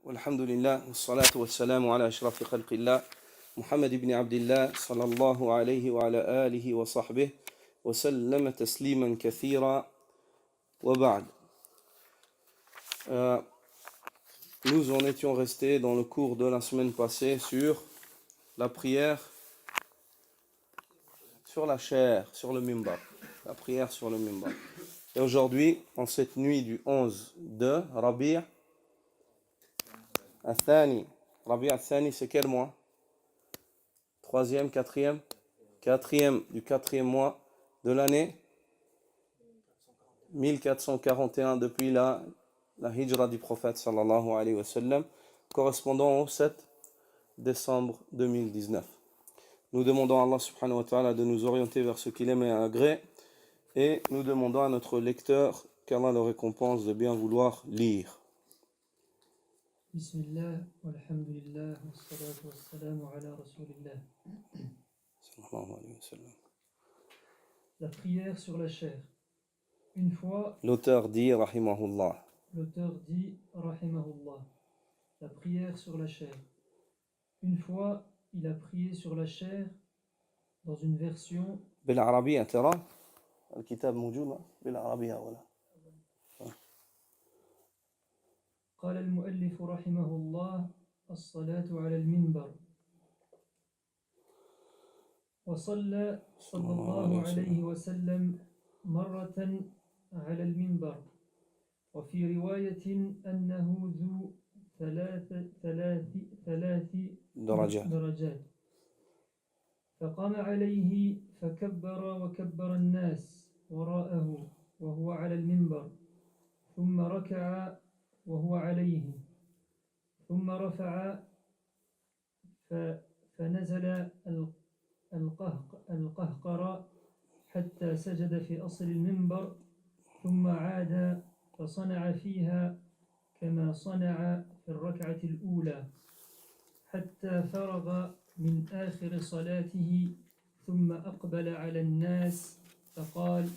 والحمد لله والصلاة والسلام على أشرف خلق الله محمد بن عبد الله صلى الله عليه وعلى آله وصحبه وسلم تسليما كثيرا وبعد. Nous en étions restés dans le cours de la semaine passée sur la prière sur la chair, sur le mimbar. La prière sur le mimbar. Et aujourd'hui, en cette nuit du 11 de Rabi' al-Thani. Rabi' al-Thani, c'est quel mois? Troisième, quatrième du quatrième mois de l'année 1441 depuis la hijra du prophète sallallahu alayhi wa sallam, correspondant au 7 décembre 2019. Nous demandons à Allah subhanahu wa ta'ala de nous orienter vers ce qu'il aime et agrée, et nous demandons à notre lecteur qu'Allah le récompense de bien vouloir lire. Bismillah, walhamdulillah, wassalatu wassalamu ala rasulillah. Sallallahu alayhi wa sallam. La prière sur la chair. Une fois, L'auteur dit, rahimahullah. rahimahullah, la prière sur la chair. Une fois, il a prié sur la chair dans une version بالعربية ترى الكتاب موجود بالعربية ولا قال المؤلف رحمه الله الصلاة على المنبر وصلى صلى الله عليه وسلم مرة على المنبر وفي رواية أنه ذو ثلاث درجات فقام عليه فكبر وكبر الناس وراءه وهو على المنبر ثم ركع وهو عليه ثم رفع فنزل القهقر حتى سجد في أصل المنبر ثم عاد فصنع فيها كما صنع في الركعة الأولى حتى فرغ من آخر صلاته ثم أقبل على الناس فقال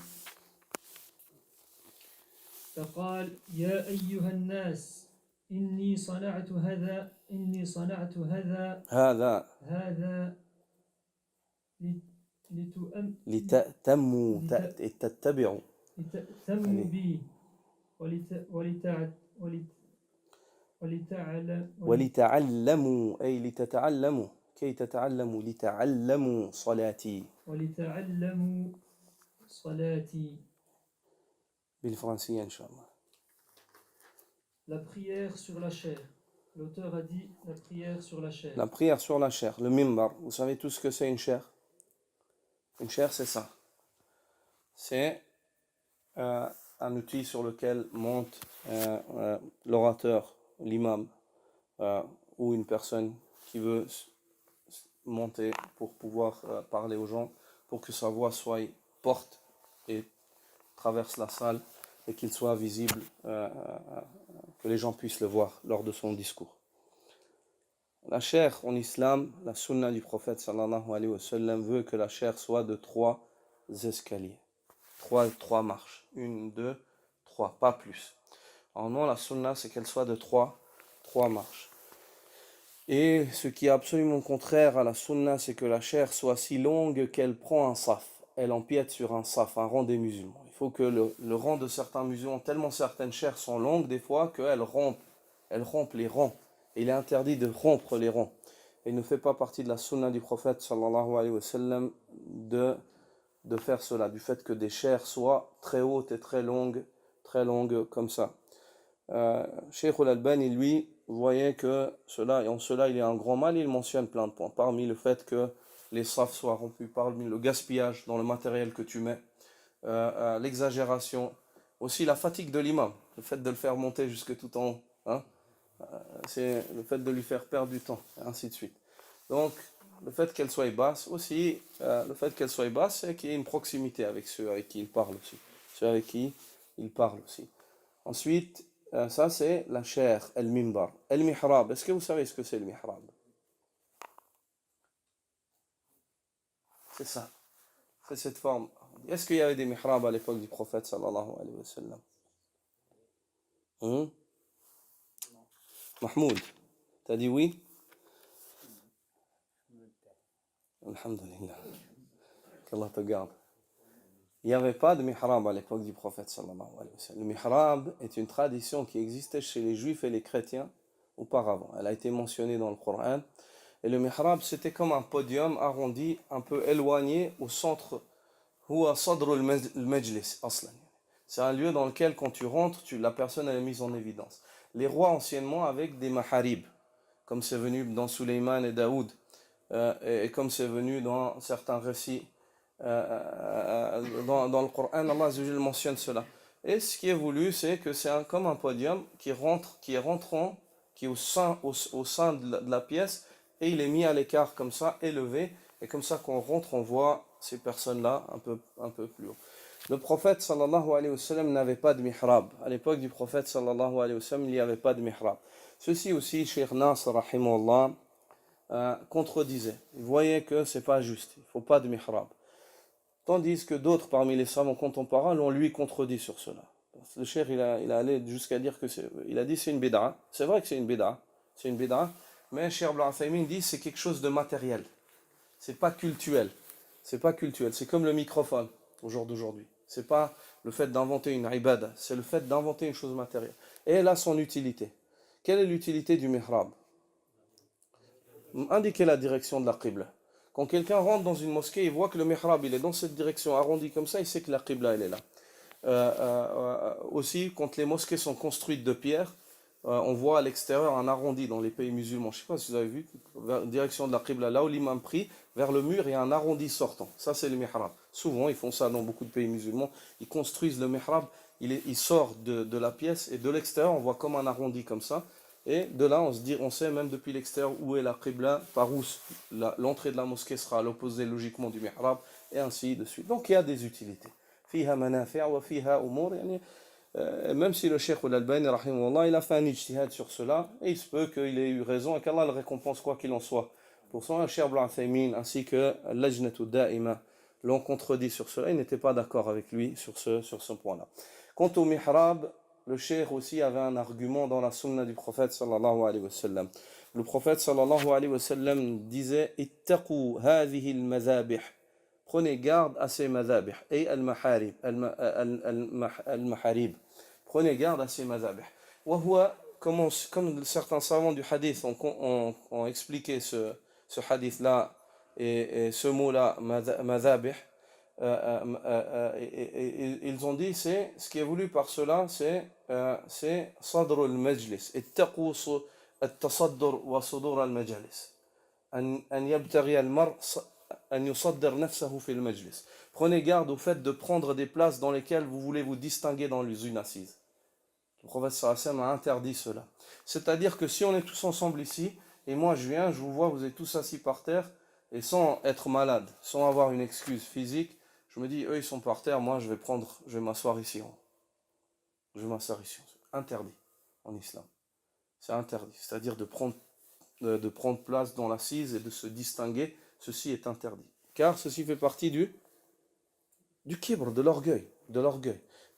يا أيها الناس إني صنعت هذا لتأتموا تتبعوا بي ولتعلموا أي لتتعلموا كي تتعلموا لتعلموا صلاتي بالفرنسية إن شاء الله. La prière sur la chair. L'auteur a dit la prière sur la chair. La prière sur la chair, le mimbar. Vous savez tout ce que c'est une chair? Une chair, c'est ça. C'est un outil sur lequel monte l'orateur, l'imam, ou une personne qui veut monter pour pouvoir parler aux gens, pour que sa voix soit porte et traverse la salle et qu'il soit visible, que les gens puissent le voir lors de son discours. La chair en islam, la sunna du prophète sallallahu alayhi wa sallam veut que la chair soit de 3 escaliers. 3 marches. 1, 2, 3, pas plus. En non, la sunna, c'est qu'elle soit de 3 marches. Et ce qui est absolument contraire à la sunna, c'est que la chair soit si longue qu'elle prend un saf. Elle empiète sur un saf, un rang des musulmans. Il faut que le rang de certains musulmans, tellement certaines chairs sont longues des fois, qu'elles rompent les rangs. Et il est interdit de rompre les rangs. Et il ne fait pas partie de la sunna du prophète sallallahu alayhi wa sallam de faire cela, du fait que des chairs soient très hautes et très longues comme ça. Cheikh al-Albani, lui, voyait que en cela il y a un grand mal. Il mentionne plein de points, parmi le fait que les safs soient rompus, parmi le gaspillage dans le matériel que tu mets, l'exagération, aussi la fatigue de l'imam, le fait de le faire monter jusque tout en haut, hein, c'est le fait de lui faire perdre du temps, et ainsi de suite. Donc le fait qu'elle soit basse aussi, c'est qu'il y ait une proximité avec ceux avec qui il parle aussi. Ensuite, ça c'est la chair, el-mimbar. El-mihrab, est-ce que vous savez ce que c'est le mihrab? C'est ça, c'est cette forme. Est-ce qu'il y avait des mihrabs à l'époque du prophète sallallahu alayhi wa sallam? Mahmoud, t'as dit oui? Alhamdulillah. Qu'Allah te garde. Il n'y avait pas de mihrab à l'époque du prophète sallallahu alayhi wa sallam. Le mihrab est une tradition qui existait chez les juifs et les chrétiens auparavant. Elle a été mentionnée dans le Coran. Et le mihrab, c'était comme un podium arrondi, un peu éloigné au centre. Huwa sadr al-majlis, aslan. C'est un lieu dans lequel, quand tu rentres, la personne elle est mise en évidence. Les rois anciennement avec des maharib, comme c'est venu dans Suleiman et Daoud, et comme c'est venu dans certains récits dans le Coran, Allah Azza wa Jalla mentionne cela. Et ce qui est voulu, c'est que c'est comme un podium qui rentre, qui est rentrant, qui est au sein de la pièce, et il est mis à l'écart comme ça, élevé, et comme ça quand on rentre, on voit ces personnes-là un peu plus haut. Le prophète sallallahu alayhi wa sallam n'avait pas de mihrab. À l'époque du prophète sallallahu alayhi wa sallam, il n'y avait pas de mihrab. Ceci aussi, Cheikh Nasr rahimahullah contredisait. Il voyait que c'est pas juste, il ne faut pas de mihrab. Tandis que d'autres parmi les savants contemporains l'ont lui contredit sur cela. Le cheikh il a allé jusqu'à dire que il a dit c'est une bid'a. C'est vrai que c'est une bid'a, mais Cheikh Ibn Uthaymin dit c'est quelque chose de matériel. C'est pas cultuel. C'est pas cultuel. C'est comme le microphone au jour d'aujourd'hui. C'est pas le fait d'inventer une ibada, c'est le fait d'inventer une chose matérielle. Et elle a son utilité. Quelle est l'utilité du mihrab? Indiquer la direction de la qibla. Quand quelqu'un rentre dans une mosquée, il voit que le mihrab il est dans cette direction arrondie comme ça, il sait que la qibla elle est là. Aussi, quand les mosquées sont construites de pierre, on voit à l'extérieur un arrondi dans les pays musulmans. Je ne sais pas si vous avez vu, direction de la qibla, là où l'imam prie, vers le mur, il y a un arrondi sortant. Ça, c'est le mihrab. Souvent, ils font ça dans beaucoup de pays musulmans. Ils construisent le mihrab, il sort de la pièce, et de l'extérieur, on voit comme un arrondi comme ça. Et de là, on sait même depuis l'extérieur où est la qibla, par où l'entrée de la mosquée sera à l'opposé logiquement du mihrab, et ainsi de suite. Donc, il y a des utilités. فيها منافع وفيها أمور يعني même si le Cheikh Al-Albani rahimahullah, il a fait un ijtihad sur cela, et il se peut qu'il ait eu raison et qu'Allah le récompense quoi qu'il en soit. Pour ça, le Cheikh Ibn Uthaymin ainsi que Lajnatu Da'ima l'ont contredit sur cela, ils n'étaient pas d'accord avec lui sur ce point-là. Quant au mihrab, le Cheikh aussi avait un argument dans la sunna du prophète sallallahu alayhi wa sallam. Le prophète sallallahu alayhi wa sallam disait ittaqu hadhihi al-madhabih. Prenez garde à ces madhabih et al-maharib, al-maharib. Prenez garde à ces madhabih. Comme certains savants du hadith ont expliqué ce hadith-là et ce mot-là, madhabih, ils ont dit c'est ce qui est voulu par cela, c'est sadr al-majlis. Ittaqu at-tasaddur wa sudur al-majalis. An yabtaghi al-mar' an yusaddir nafsahu fi al-majlis. Prenez garde au fait de prendre des places dans lesquelles vous voulez vous distinguer dans une assise. Le prophète sallallahu alayhi wa sallam a interdit cela. C'est-à-dire que si on est tous ensemble ici, et moi je viens, je vous vois, vous êtes tous assis par terre, et sans être malade, sans avoir une excuse physique, je me dis, eux ils sont par terre, moi je vais m'asseoir ici. Je vais m'asseoir ici. Interdit en islam. C'est interdit. C'est-à-dire de prendre place dans l'assise et de se distinguer, ceci est interdit. Car ceci fait partie du kibr, de l'orgueil.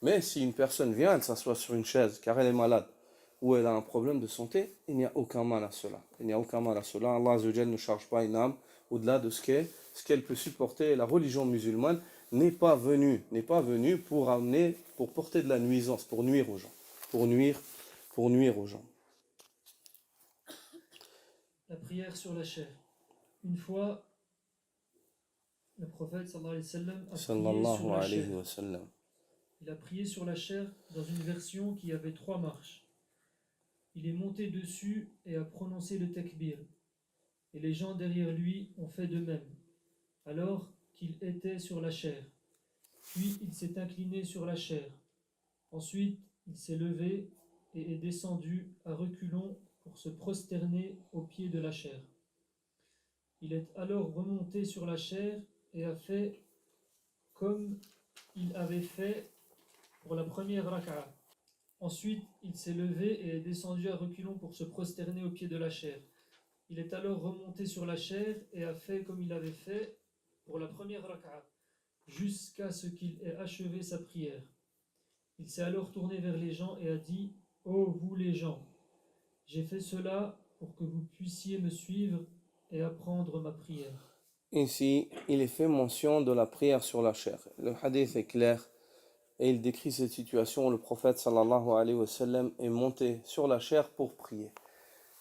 Mais si une personne vient, elle s'assoit sur une chaise car elle est malade ou elle a un problème de santé, il n'y a aucun mal à cela. Allah Azza wa Jalla ne charge pas une âme au-delà de ce qu'elle peut supporter. Et la religion musulmane n'est pas venue pour porter de la nuisance, pour nuire aux gens. Pour nuire aux gens. La prière sur la chair. Une fois, le prophète sallallahu alayhi wa sallam a prié sur la chair. Il a prié sur la chair dans une version qui avait 3 marches. Il est monté dessus et a prononcé le takbir. Et les gens derrière lui ont fait de même, alors qu'il était sur la chair. Puis il s'est incliné sur la chair. Ensuite, il s'est levé et est descendu à reculons pour se prosterner au pied de la chair. Il est alors remonté sur la chair et a fait comme il avait fait pour la première raka'a. Ensuite, il s'est levé et est descendu à reculons pour se prosterner au pied de la chair. Il est alors remonté sur la chair et a fait comme il avait fait pour la première raka'a, jusqu'à ce qu'il ait achevé sa prière. Il s'est alors tourné vers les gens et a dit « Ô vous les gens, J'ai fait cela pour que vous puissiez me suivre et apprendre ma prière. Ici, il est fait mention de la prière sur la chair. Le hadith est clair et il décrit cette situation où le prophète sallallahu alayhi wa sallam est monté sur la chair pour prier.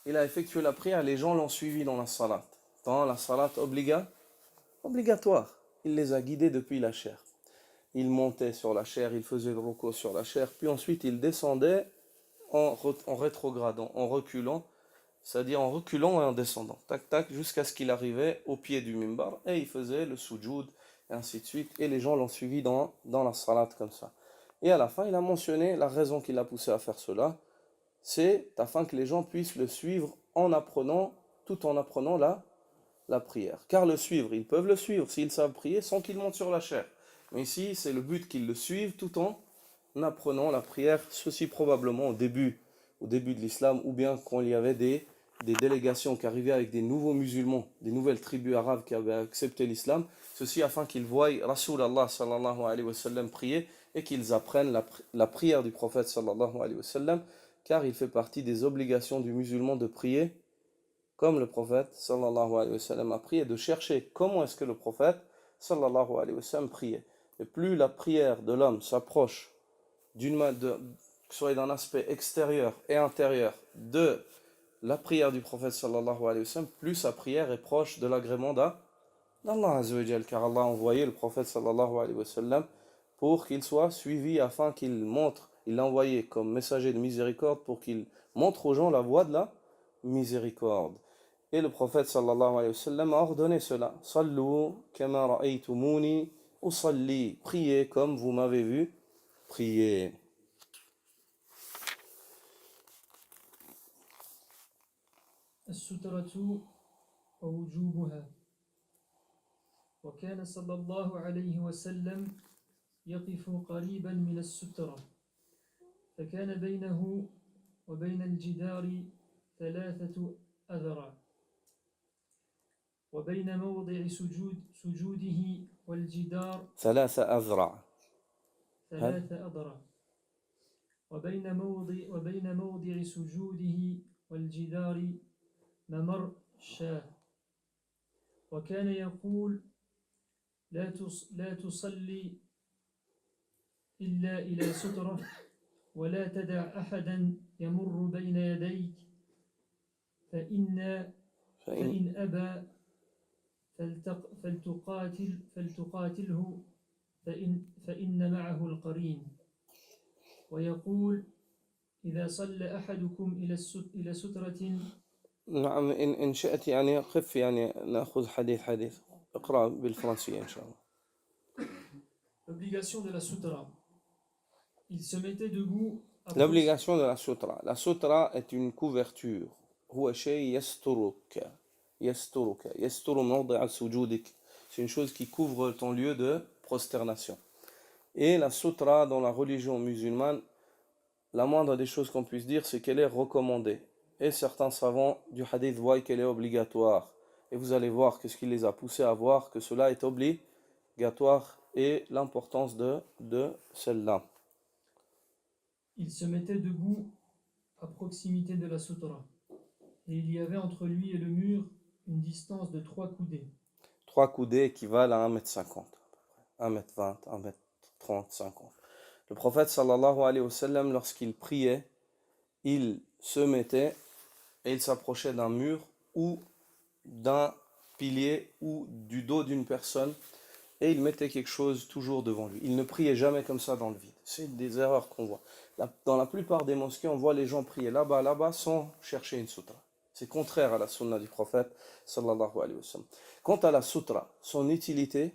Il a effectué la prière, les gens l'ont suivi dans la salat. Dans la salat obligatoire. Il les a guidés depuis la chair. Il montait sur la chair, il faisait le ruku sur la chair, puis ensuite il descendait en rétrogradant, en reculant, c'est-à-dire en reculant et en descendant, tac tac, jusqu'à ce qu'il arrivait au pied du mimbar, et il faisait le sujoud, et ainsi de suite, et les gens l'ont suivi dans la salat comme ça. Et à la fin, il a mentionné la raison qui l'a poussé à faire cela, c'est afin que les gens puissent le suivre en apprenant, tout en apprenant la prière. Car le suivre, ils peuvent le suivre s'ils savent prier sans qu'ils montent sur la chair. Mais ici, c'est le but qu'ils le suivent tout en apprenant la prière, ceci probablement au début de l'islam, ou bien quand il y avait des délégations qui arrivaient avec des nouveaux musulmans, des nouvelles tribus arabes qui avaient accepté l'islam, ceci afin qu'ils voient Rasulallah sallallahu alayhi wa sallam prier et qu'ils apprennent la prière du prophète sallallahu alayhi wa sallam, car il fait partie des obligations du musulman de prier comme le prophète sallallahu alayhi wa sallam a prié, de chercher comment est-ce que le prophète sallallahu alayhi wa sallam priait. Et plus la prière de l'homme s'approche que ce soit d'un aspect extérieur et intérieur de la prière du prophète sallallahu alayhi wa sallam, plus sa prière est proche de l'agrément d'Allah azza wa jal, car Allah a envoyé le prophète sallallahu alayhi wa sallam pour qu'il soit suivi afin qu'il montre, il l'a envoyé comme messager de miséricorde pour qu'il montre aux gens la voie de la miséricorde. Et le prophète sallallahu alayhi wa sallam a ordonné cela. Sallu kama ra'aytumuni usalli. Priez comme vous m'avez vu prier. السترة ووجوبها. وكان صلى الله عليه وسلم يقف قريبا من السترة، فكان بينه وبين الجدار 3 أذرع، وبين موضع سجوده والجدار 3 أذرع. 3 أذرع، وبين موضع سجوده والجدار ممر شاه. وكان يقول: لا تصلي إلا إلى سترة، ولا تدع أحدا يمر بين يديك، فإن أبى فلتقاتله، فإن معه القرين. ويقول: إذا صلى أحدكم إلى سترة. نعم، إن شئت يعني قف، يعني نأخذ حديث. اقرأ بالفرنسية إن شاء الله. L'obligation de la sutra. Il se mettait debout. L'obligation de la sutra. La sutra est une couverture. هو شيء يسترك. يستر موضع سجودك. C'est une chose qui couvre ton lieu de prosternation. Et la sutra dans la religion musulmane, la moindre des choses qu'on puisse dire, c'est qu'elle est recommandée. Et certains savants du hadith voient qu'elle est obligatoire. Et vous allez voir que ce qui les a poussés à voir que cela est obligatoire et l'importance de celle-là. Il se mettait debout à proximité de la sutra. Et il y avait entre lui et le mur une distance de 3 coudées. 3 coudées équivalent à 1,50 m, 1,20 m, 1,30 m, 50. Le prophète sallallahu alayhi wa sallam, lorsqu'il priait, il se mettait et il s'approchait d'un mur ou d'un pilier ou du dos d'une personne et il mettait quelque chose toujours devant lui. Il ne priait jamais comme ça dans le vide. C'est des erreurs qu'on voit. Dans la plupart des mosquées, on voit les gens prier là-bas, sans chercher une sutra. C'est contraire à la sunna du prophète sallallahu alayhi wa sallam. Quant à la sutra, son utilité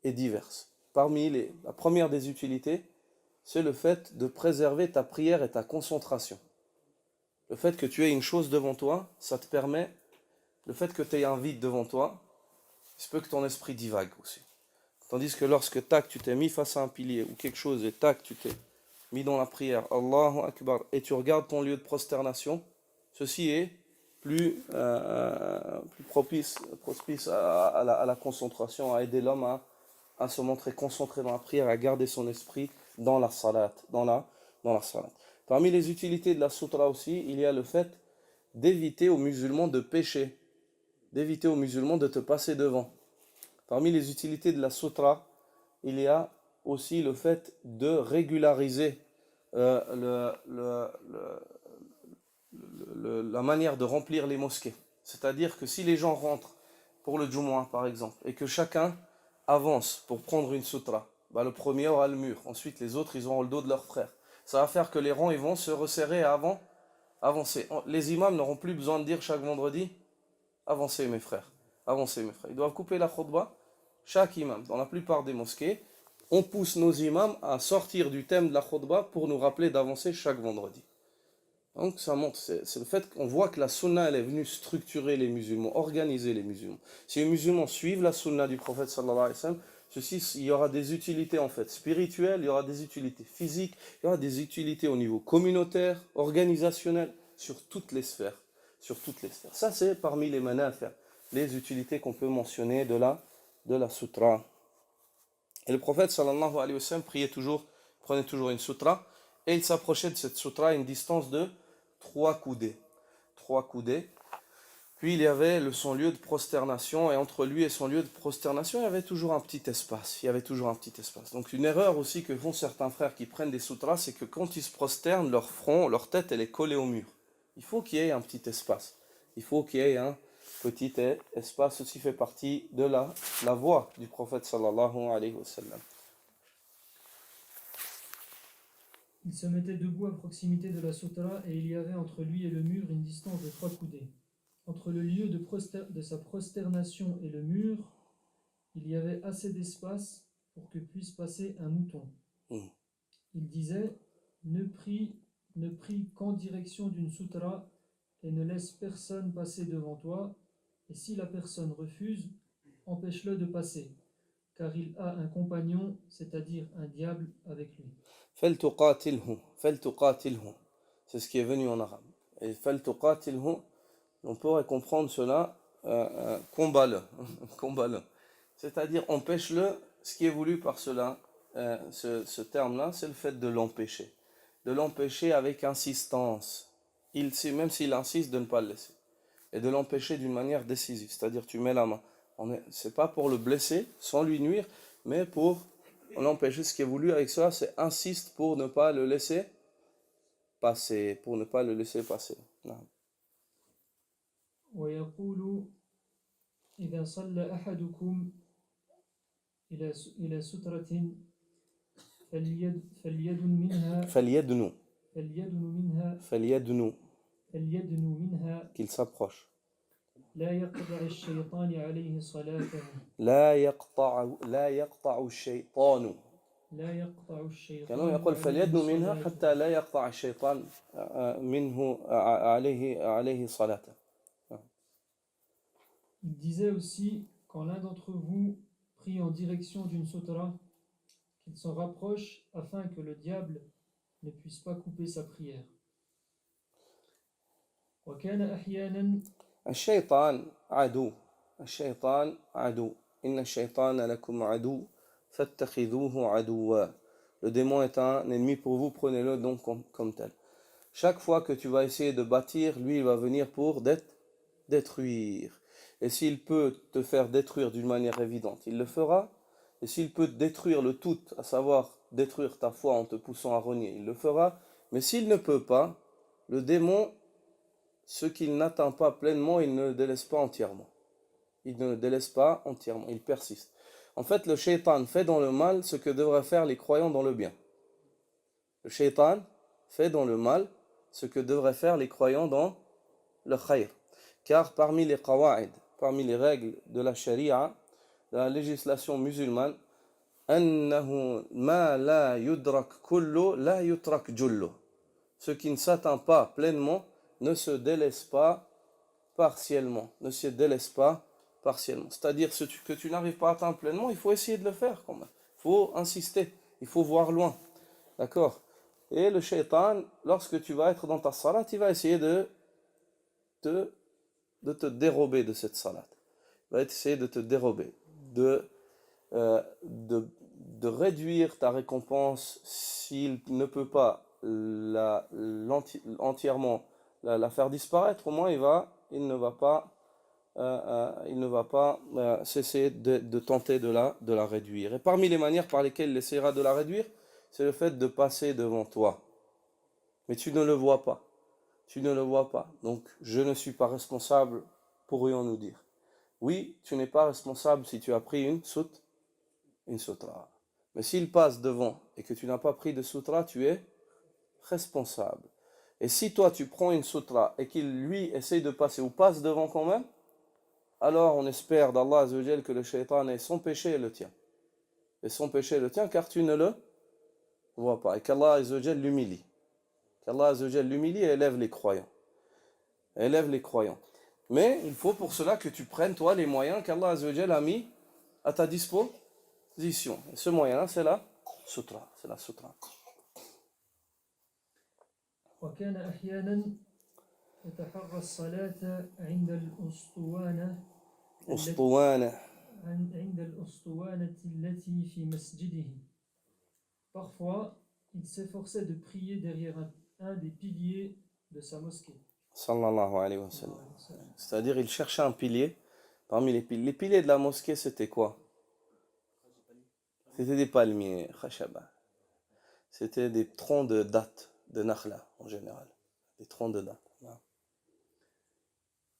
est diverse. Parmi la première des utilités, c'est le fait de préserver ta prière et ta concentration. Le fait que tu aies une chose devant toi, ça te permet, le fait que tu aies un vide devant toi, il se peut que ton esprit divague aussi. Tandis que lorsque tac, tu t'es mis face à un pilier ou quelque chose et tac, tu t'es mis dans la prière, Allahu Akbar, et tu regardes ton lieu de prosternation, ceci est plus propice à la concentration, à aider l'homme à se montrer concentré dans la prière, à garder son esprit dans la salat, dans la salat. Parmi les utilités de la sutra aussi, il y a le fait d'éviter aux musulmans de pécher, d'éviter aux musulmans de te passer devant. Parmi les utilités de la sutra, il y a aussi le fait de régulariser la manière de remplir les mosquées. C'est-à-dire que si les gens rentrent pour le Jumu'ah par exemple, et que chacun avance pour prendre une sutra, bah, le premier aura le mur, ensuite les autres ils auront le dos de leurs frères. Ça va faire que les rangs ils vont se resserrer avant avancer. Les imams n'auront plus besoin de dire chaque vendredi avancez mes frères, avancez mes frères. Ils doivent couper la khutbah, chaque imam. Dans la plupart des mosquées, on pousse nos imams à sortir du thème de la khutbah pour nous rappeler d'avancer chaque vendredi. Donc ça montre, c'est le fait qu'on voit que la sunna elle est venue structurer les musulmans, organiser les musulmans. Si les musulmans suivent la sunna du prophète sallallahu alayhi wa sallam, il y aura des utilités en fait spirituelles, il y aura des utilités physiques, il y aura des utilités au niveau communautaire, organisationnel, sur toutes les sphères. Sur toutes les sphères. Ça c'est parmi les manafir, les utilités qu'on peut mentionner de la sutra. Et le prophète sallallahu alayhi wa sallam prenait toujours une sutra, et il s'approchait de cette sutra à une distance de 3 coudées. 3 coudées. Puis il y avait son lieu de prosternation, et entre lui et son lieu de prosternation, il y avait toujours un petit espace. Il y avait toujours un petit espace. Donc une erreur aussi que font certains frères qui prennent des sutras, c'est que quand ils se prosternent, leur front, leur tête, elle est collée au mur. Il faut qu'il y ait un petit espace. Il faut qu'il y ait un petit espace. Ceci fait partie de la voie du prophète sallallahu alayhi wa sallam. Il se mettait debout à proximité de la sutra et il y avait entre lui et le mur une distance de 3 coudées. Entre le lieu de sa prosternation et le mur, il y avait assez d'espace pour que puisse passer un mouton. Il disait, ne prie qu'en direction d'une sutra et ne laisse personne passer devant toi, et si la personne refuse, empêche-le de passer, car il a un compagnon, c'est-à-dire un diable, avec lui. فَلْتُقَاتِلْهُ c'est ce qui est venu en arabe. Et فَلْتُقَاتِلْهُ, on pourrait comprendre cela, combat-le, combat-le. C'est-à-dire empêche-le, ce qui est voulu par cela, ce terme-là, c'est le fait de l'empêcher. De l'empêcher avec insistance. Même s'il insiste, de ne pas le laisser. Et de l'empêcher d'une manière décisive. C'est-à-dire tu mets la main. C'est pas pour le blesser, sans lui nuire, mais pour l'empêcher. Ce qui est voulu avec cela, c'est insiste pour ne pas le laisser passer. Pour ne pas le laisser passer. Non. ويقول إذا صلى أحدكم إلى سترة فليدنو منها qu'il s'approche. لا يقطع الشيطان عليه صلاته. لا يقطع الشيطان. كانوا يقول فليدنو منها حتى لا يقطع الشيطان منه عليه صلاته. Il disait aussi, quand l'un d'entre vous prie en direction d'une sutra, qu'il s'en rapproche afin que le diable ne puisse pas couper sa prière. وكان أحيانا الشيطان عدو إن الشيطان لكم عدو فاتخذوه عدوا. Le démon est un ennemi pour vous, prenez-le donc comme tel. Chaque fois que tu vas essayer de bâtir, lui il va venir pour détruire. Et s'il peut te faire détruire d'une manière évidente, il le fera. Et s'il peut détruire le tout, à savoir détruire ta foi en te poussant à renier, il le fera. Mais s'il ne peut pas, le démon, ce qu'il n'atteint pas pleinement, il ne le délaisse pas entièrement. Il ne le délaisse pas entièrement, il persiste. En fait, le shaitan fait dans le mal ce que devraient faire les croyants dans le bien. Le shaitan fait dans le mal ce que devraient faire les croyants dans le khayr. Car parmi les qawa'id, parmi les règles de la sharia, de la législation musulmane, أنه ما لا يدرك كله لا يترك جله. Ce qui ne s'atteint pas pleinement ne se délaisse pas partiellement. Ne se délaisse pas partiellement. C'est-à-dire ce que tu n'arrives pas à atteindre pleinement, il faut essayer de le faire quand même. Il faut insister, il faut voir loin. D'accord? Et le shaitan, lorsque tu vas être dans ta salat, il va essayer de te dérober de cette salat. Il va essayer de te dérober, de réduire ta récompense s'il ne peut pas entièrement la faire disparaître, au moins il ne va pas, cesser de tenter de la réduire. Et parmi les manières par lesquelles il essaiera de la réduire, c'est le fait de passer devant toi. Mais tu ne le vois pas. Tu ne le vois pas. Donc, je ne suis pas responsable, pourrions-nous dire. Oui, tu n'es pas responsable si tu as pris une sutra. Mais s'il passe devant et que tu n'as pas pris de sutra, tu es responsable. Et si toi tu prends une sutra et qu'il lui essaye de passer ou passe devant quand même, alors on espère d'Allah Azzawajal que le shaitan est son péché et le tien. Et son péché est le tien car tu ne le vois pas. Et qu'Allah Azzawajal l'humilie. Qu'Allah Azzawajal l'humilie et élève les croyants. Élève les croyants. Mais il faut pour cela que tu prennes toi les moyens qu'Allah Azzawajal a mis à ta disposition. Et ce moyen-là, c'est la sutra. C'est la sutra. وكان أحيانا يتحرى الصلاة عند الأسطوانة أسطوانة عند الأسطوانة التي في مسجده. Parfois, il s'efforçait de prier derrière un des piliers de sa mosquée. Sallallahu alayhi wa sallam. C'est-à-dire, il cherchait un pilier parmi les piliers. Les piliers de la mosquée, c'était quoi? C'était des palmiers, khashaba. C'était des troncs de dattes, de nakhla en général. Des troncs de dattes.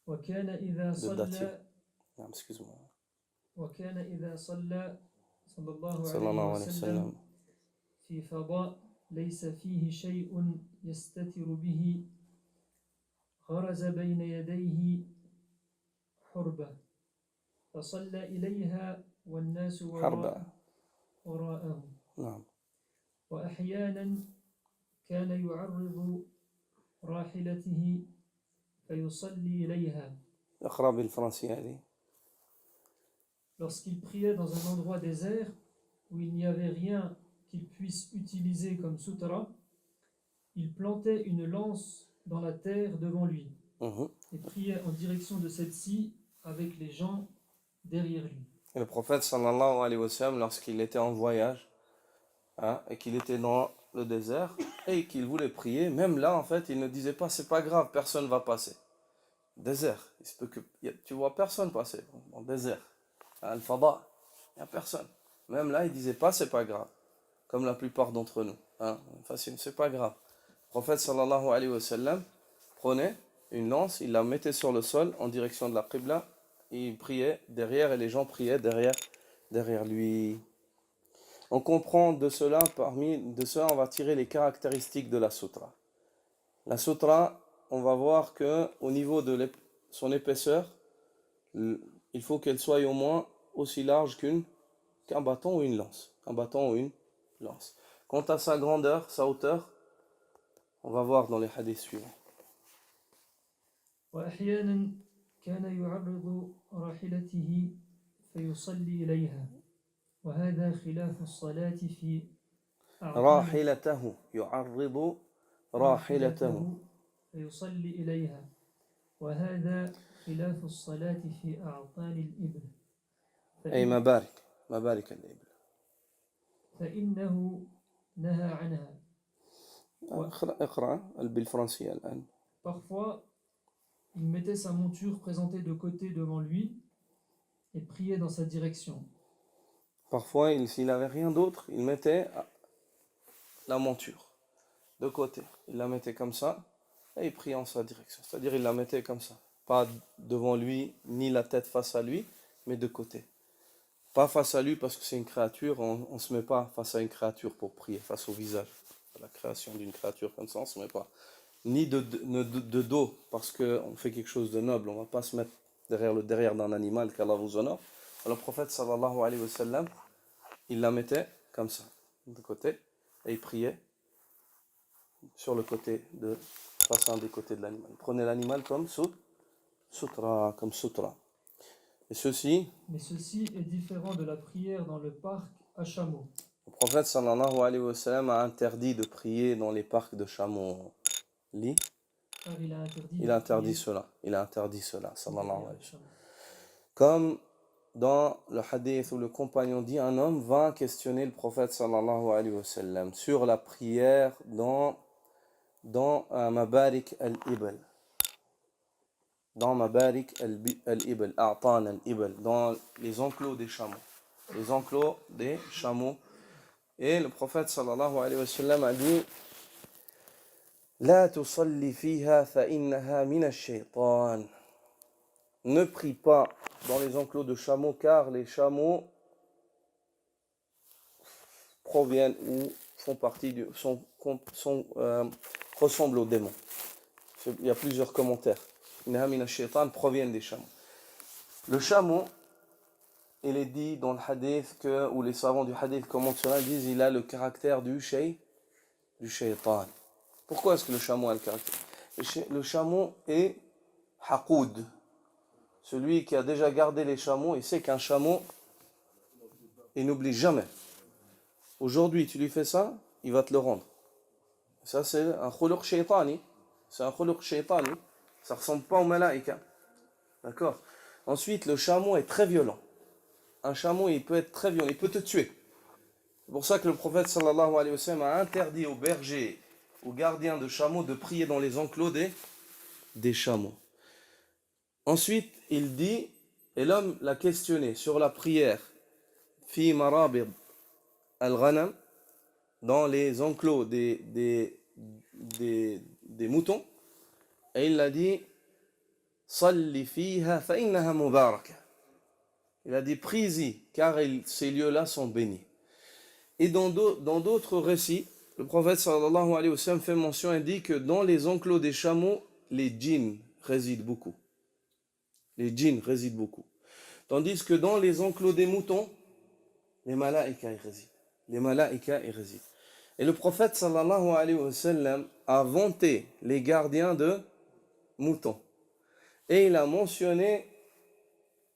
وكان إذا De dattiers. صلى Excuse-moi. وكان إذا صلى صلى الله صلى الله عليه عليه وسلم وسلم في فضاء ليس فيه شيء يستتر به غرز بين يديه حربة فصلى إليها والناس حربة. وراءه. نعم. وأحيانا كان يعرض راحلته فيصلي إليها. اقرأ بالفرنسية هذه. Lorsqu'il priait dans un endroit désert où il n'y avait rien qu'il puisse utiliser comme sutra, il plantait une lance dans la terre devant lui et priait en direction de celle-ci avec les gens derrière lui. Et le prophète sallallahu alayhi wa sallam, lorsqu'il était en voyage et qu'il était dans le désert et qu'il voulait prier, même là en fait il ne disait pas c'est pas grave, personne va passer. Désert, il se peut que tu vois personne passer dans le désert. Al-Fada, il n'y a personne. Même là il disait pas c'est pas grave, comme la plupart d'entre nous. Facile, c'est pas grave. Le prophète sallallahu alayhi wa sallam prenait une lance, il la mettait sur le sol en direction de la Qibla, et il priait derrière et les gens priaient derrière lui. On comprend de cela, on va tirer les caractéristiques de la sutra. La sutra, on va voir que au niveau de son épaisseur, il faut qu'elle soit au moins aussi large qu'un bâton ou une lance. Un bâton ou une lance. Quant à sa grandeur, sa hauteur, on va voir dans les hadiths suivants. وأحيانا كان يعرض راحلته فيصلي إليها وهذا خلاف الصلاة في راحلته يعرض راحلته فيصلي إليها وهذا خلاف الصلاة في أعطان الإبل أي مبارك الإبل فإنه نهى عنها. اقرأ بالفرنسية الآن. Parfois, il mettait sa monture présentée de côté devant lui et priait dans sa direction. Parfois, s'il n'avait rien d'autre, il mettait la monture de côté. Il la mettait comme ça et il priait en sa direction. C'est-à-dire, il la mettait comme ça. Pas devant lui, ni la tête face à lui, mais de côté. Pas face à lui parce que c'est une créature. On ne se met pas face à une créature pour prier, face au visage. La création d'une créature comme ça, on ne se met pas. Ni de dos, parce qu'on fait quelque chose de noble. On ne va pas se mettre derrière d'un animal qu'Allah vous honore. Alors, le prophète sallallahu alayhi wa sallam, il la mettait comme ça, de côté, et il priait sur le côté face à un des côtés de l'animal. Il prenait l'animal comme sutra, comme sutra. Et mais ceci est différent de la prière dans le parc à chameaux. Le prophète sallallahu alayhi wa sallam a interdit de prier dans les parcs de chameaux. Car il a interdit cela. Il a interdit cela, sallallahu alayhi wa sallam. Comme dans le hadith où le compagnon dit, un homme va questionner le prophète sallallahu alayhi wa sallam sur la prière dans Mabarik al-Ibl. dans Mabarik al-Ibl, A'tan al-Ibl, dans les enclos des chameaux. Les enclos des chameaux. Et le prophète sallallahu alayhi wa sallam a dit La tusalli fiha fa innaha min ash-shaytan. Ne prie pas dans les enclos de chameaux car les chameaux proviennent ou font partie ressemblent aux démons. Il y a plusieurs commentaires. Innaha min ash-shaytan proviennent des chameaux. Le chameau, il est dit dans le hadith où les savants du hadith commentent cela, disent il a le caractère du shaytan. Pourquoi est-ce que le chameau a le caractère? Le chameau est haqoud. Celui qui a déjà gardé les chameaux, il sait qu'un chameau, il n'oublie jamais. Aujourd'hui, tu lui fais ça, il va te le rendre. Ça, c'est un khuluq shaytani. C'est un khuluq shaytani. Ça ne ressemble pas au malaïka. D'accord? Ensuite, le chameau est très violent. Un chameau, il peut être très violent, il peut te tuer. C'est pour ça que le prophète sallallahu alayhi wa sallam a interdit aux bergers, aux gardiens de chameaux de prier dans les enclos des chameaux. Ensuite, il dit, et l'homme l'a questionné sur la prière, fi marabid al-ghanam, dans les enclos des moutons, et il a dit, salli fiha fa innaha mubaraka. Il a dit, prie-y, car ces lieux-là sont bénis. Et dans d'autres récits, le prophète sallallahu alayhi wa sallam fait mention et dit que dans les enclos des chameaux, les djinns résident beaucoup. Les djinns résident beaucoup. Tandis que dans les enclos des moutons, les malaïkas y résident. Les malaïkas y résident. Et le prophète sallallahu alayhi wa sallam a vanté les gardiens de moutons. Et il a mentionné,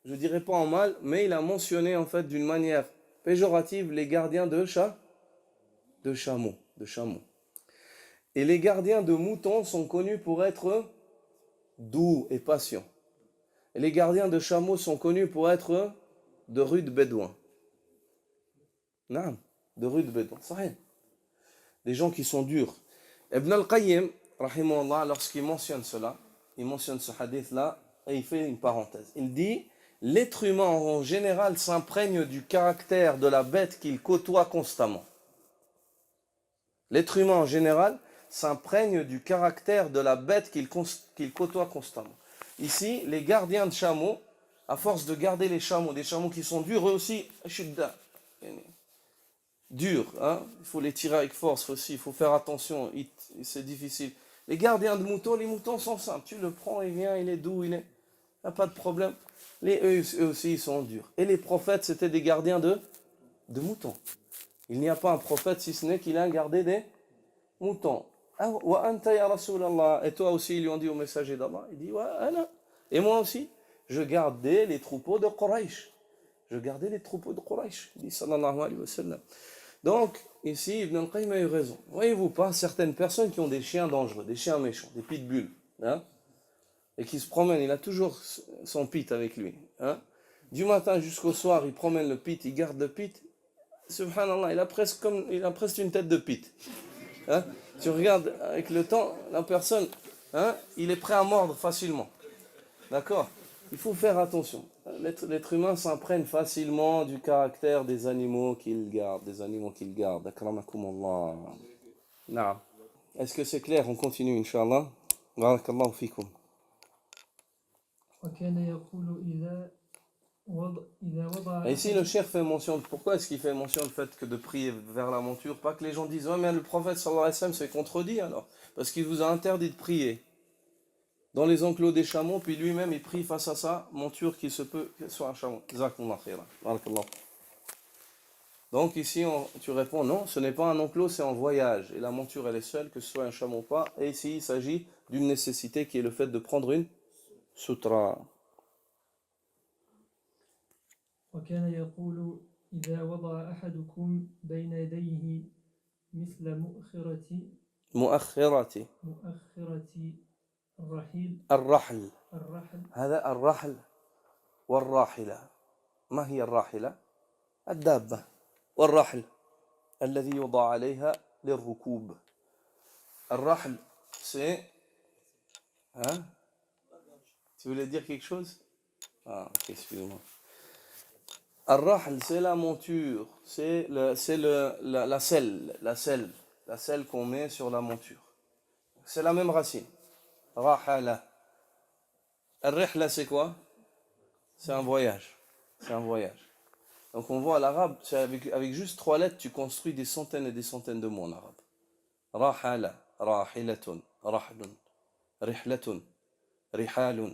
je ne dirais pas en mal, mais il a mentionné en fait d'une manière péjorative les gardiens de chameaux. Et les gardiens de moutons sont connus pour être doux et patients. Et les gardiens de chameaux sont connus pour être de rudes bédouins. Non, de rudes bédouins. C'est rien. Des gens qui sont durs. Ibn al-Qayyim, rahimahullah, lorsqu'il mentionne cela, il mentionne ce hadith-là, et il fait une parenthèse. Il dit, l'être humain en général s'imprègne du caractère de la bête qu'il côtoie constamment. L'être humain en général s'imprègne du caractère de la bête qu'il côtoie constamment. Ici, les gardiens de chameaux, à force de garder les chameaux, des chameaux qui sont durs, eux aussi, durs, hein? Il faut les tirer avec force aussi, il faut faire attention, c'est difficile. Les gardiens de moutons, les moutons sont simples, tu le prends, il vient, il est doux, il n'y a pas de problème. Eux aussi, ils sont durs. Et les prophètes, c'était des gardiens de moutons. Il n'y a pas un prophète si ce n'est qu'il a gardé des moutons. Et toi aussi, ils lui ont dit au messager d'Allah, il dit, et moi aussi, je gardais les troupeaux de Quraysh. Il dit, sallallahu alayhi wa sallam. Donc, ici, Ibn al-Qayyim a eu raison. Voyez-vous pas certaines personnes qui ont des chiens dangereux, des chiens méchants, des pitbulls, hein, et qui se promènent, il a toujours son pit avec lui. Hein. Du matin jusqu'au soir, il promène le pit, il garde le pit. Subhanallah, il a presque une tête de pit. Hein. Tu regardes avec le temps, la personne, hein, il est prêt à mordre facilement. D'accord? Il faut faire attention. L'être humain s'imprègne facilement du caractère des animaux qu'il garde. Akramakumullah. Naam. Est-ce que c'est clair? On continue, Inch'Allah. Barakallahu fikum. Et ici, le cheikh fait mention. Pourquoi est-ce qu'il fait mention du fait que de prier vers la monture? Pas que les gens disent, ouais, mais le prophète sallallahu alayhi wa sallam s'est contredit alors. Parce qu'il vous a interdit de prier dans les enclos des chameaux, puis lui-même il prie face à sa monture qui se peut soit un chameau. Donc ici, tu réponds, non, ce n'est pas un enclos, c'est en voyage. Et la monture, elle est seule, que ce soit un chameau ou pas. Et ici, il s'agit d'une nécessité qui est le fait de prendre une sutra. وكان يقول إذا وضع أحدكم بين يديه مثل مؤخرة الرحل هذا الرحل والراحلة. ما هي الراحلة؟ الدابة. والرحل الذي يوضع عليها للركوب. الرحل c'est Tu voulais dire quelque chose? Ah, ok, excuse-moi. Ar-rahl, c'est la monture, la selle qu'on met sur la monture. C'est la même racine. Rahala. Ar-rihla, c'est quoi? C'est un voyage. C'est un voyage. Donc on voit l'arabe, avec juste 3 lettres, tu construis des centaines et des centaines de mots en arabe. Rahala, rahilatun, rahlun, rihlatun, rihalun,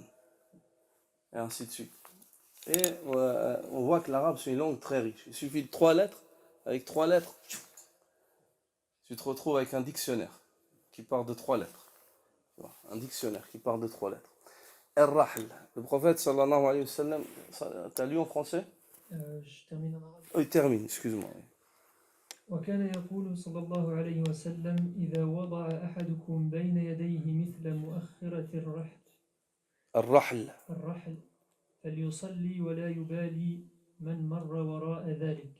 et ainsi de suite. Et on voit que l'arabe c'est une langue très riche. Il suffit de 3 lettres. Avec 3 lettres, tu te retrouves avec un dictionnaire qui part de 3 lettres. Un dictionnaire qui part de 3 lettres. Ar-rahl. Le prophète sallallahu alayhi wa sallam, t'as lu en français? Je termine en arabe. Oui, termine, excuse-moi. وكان يقول صلى الله عليه وسلم إذا وضع أحدكم بين يديه مثل مؤخرة الرحل فليصلي ولا يبالي من مر وراء ذلك.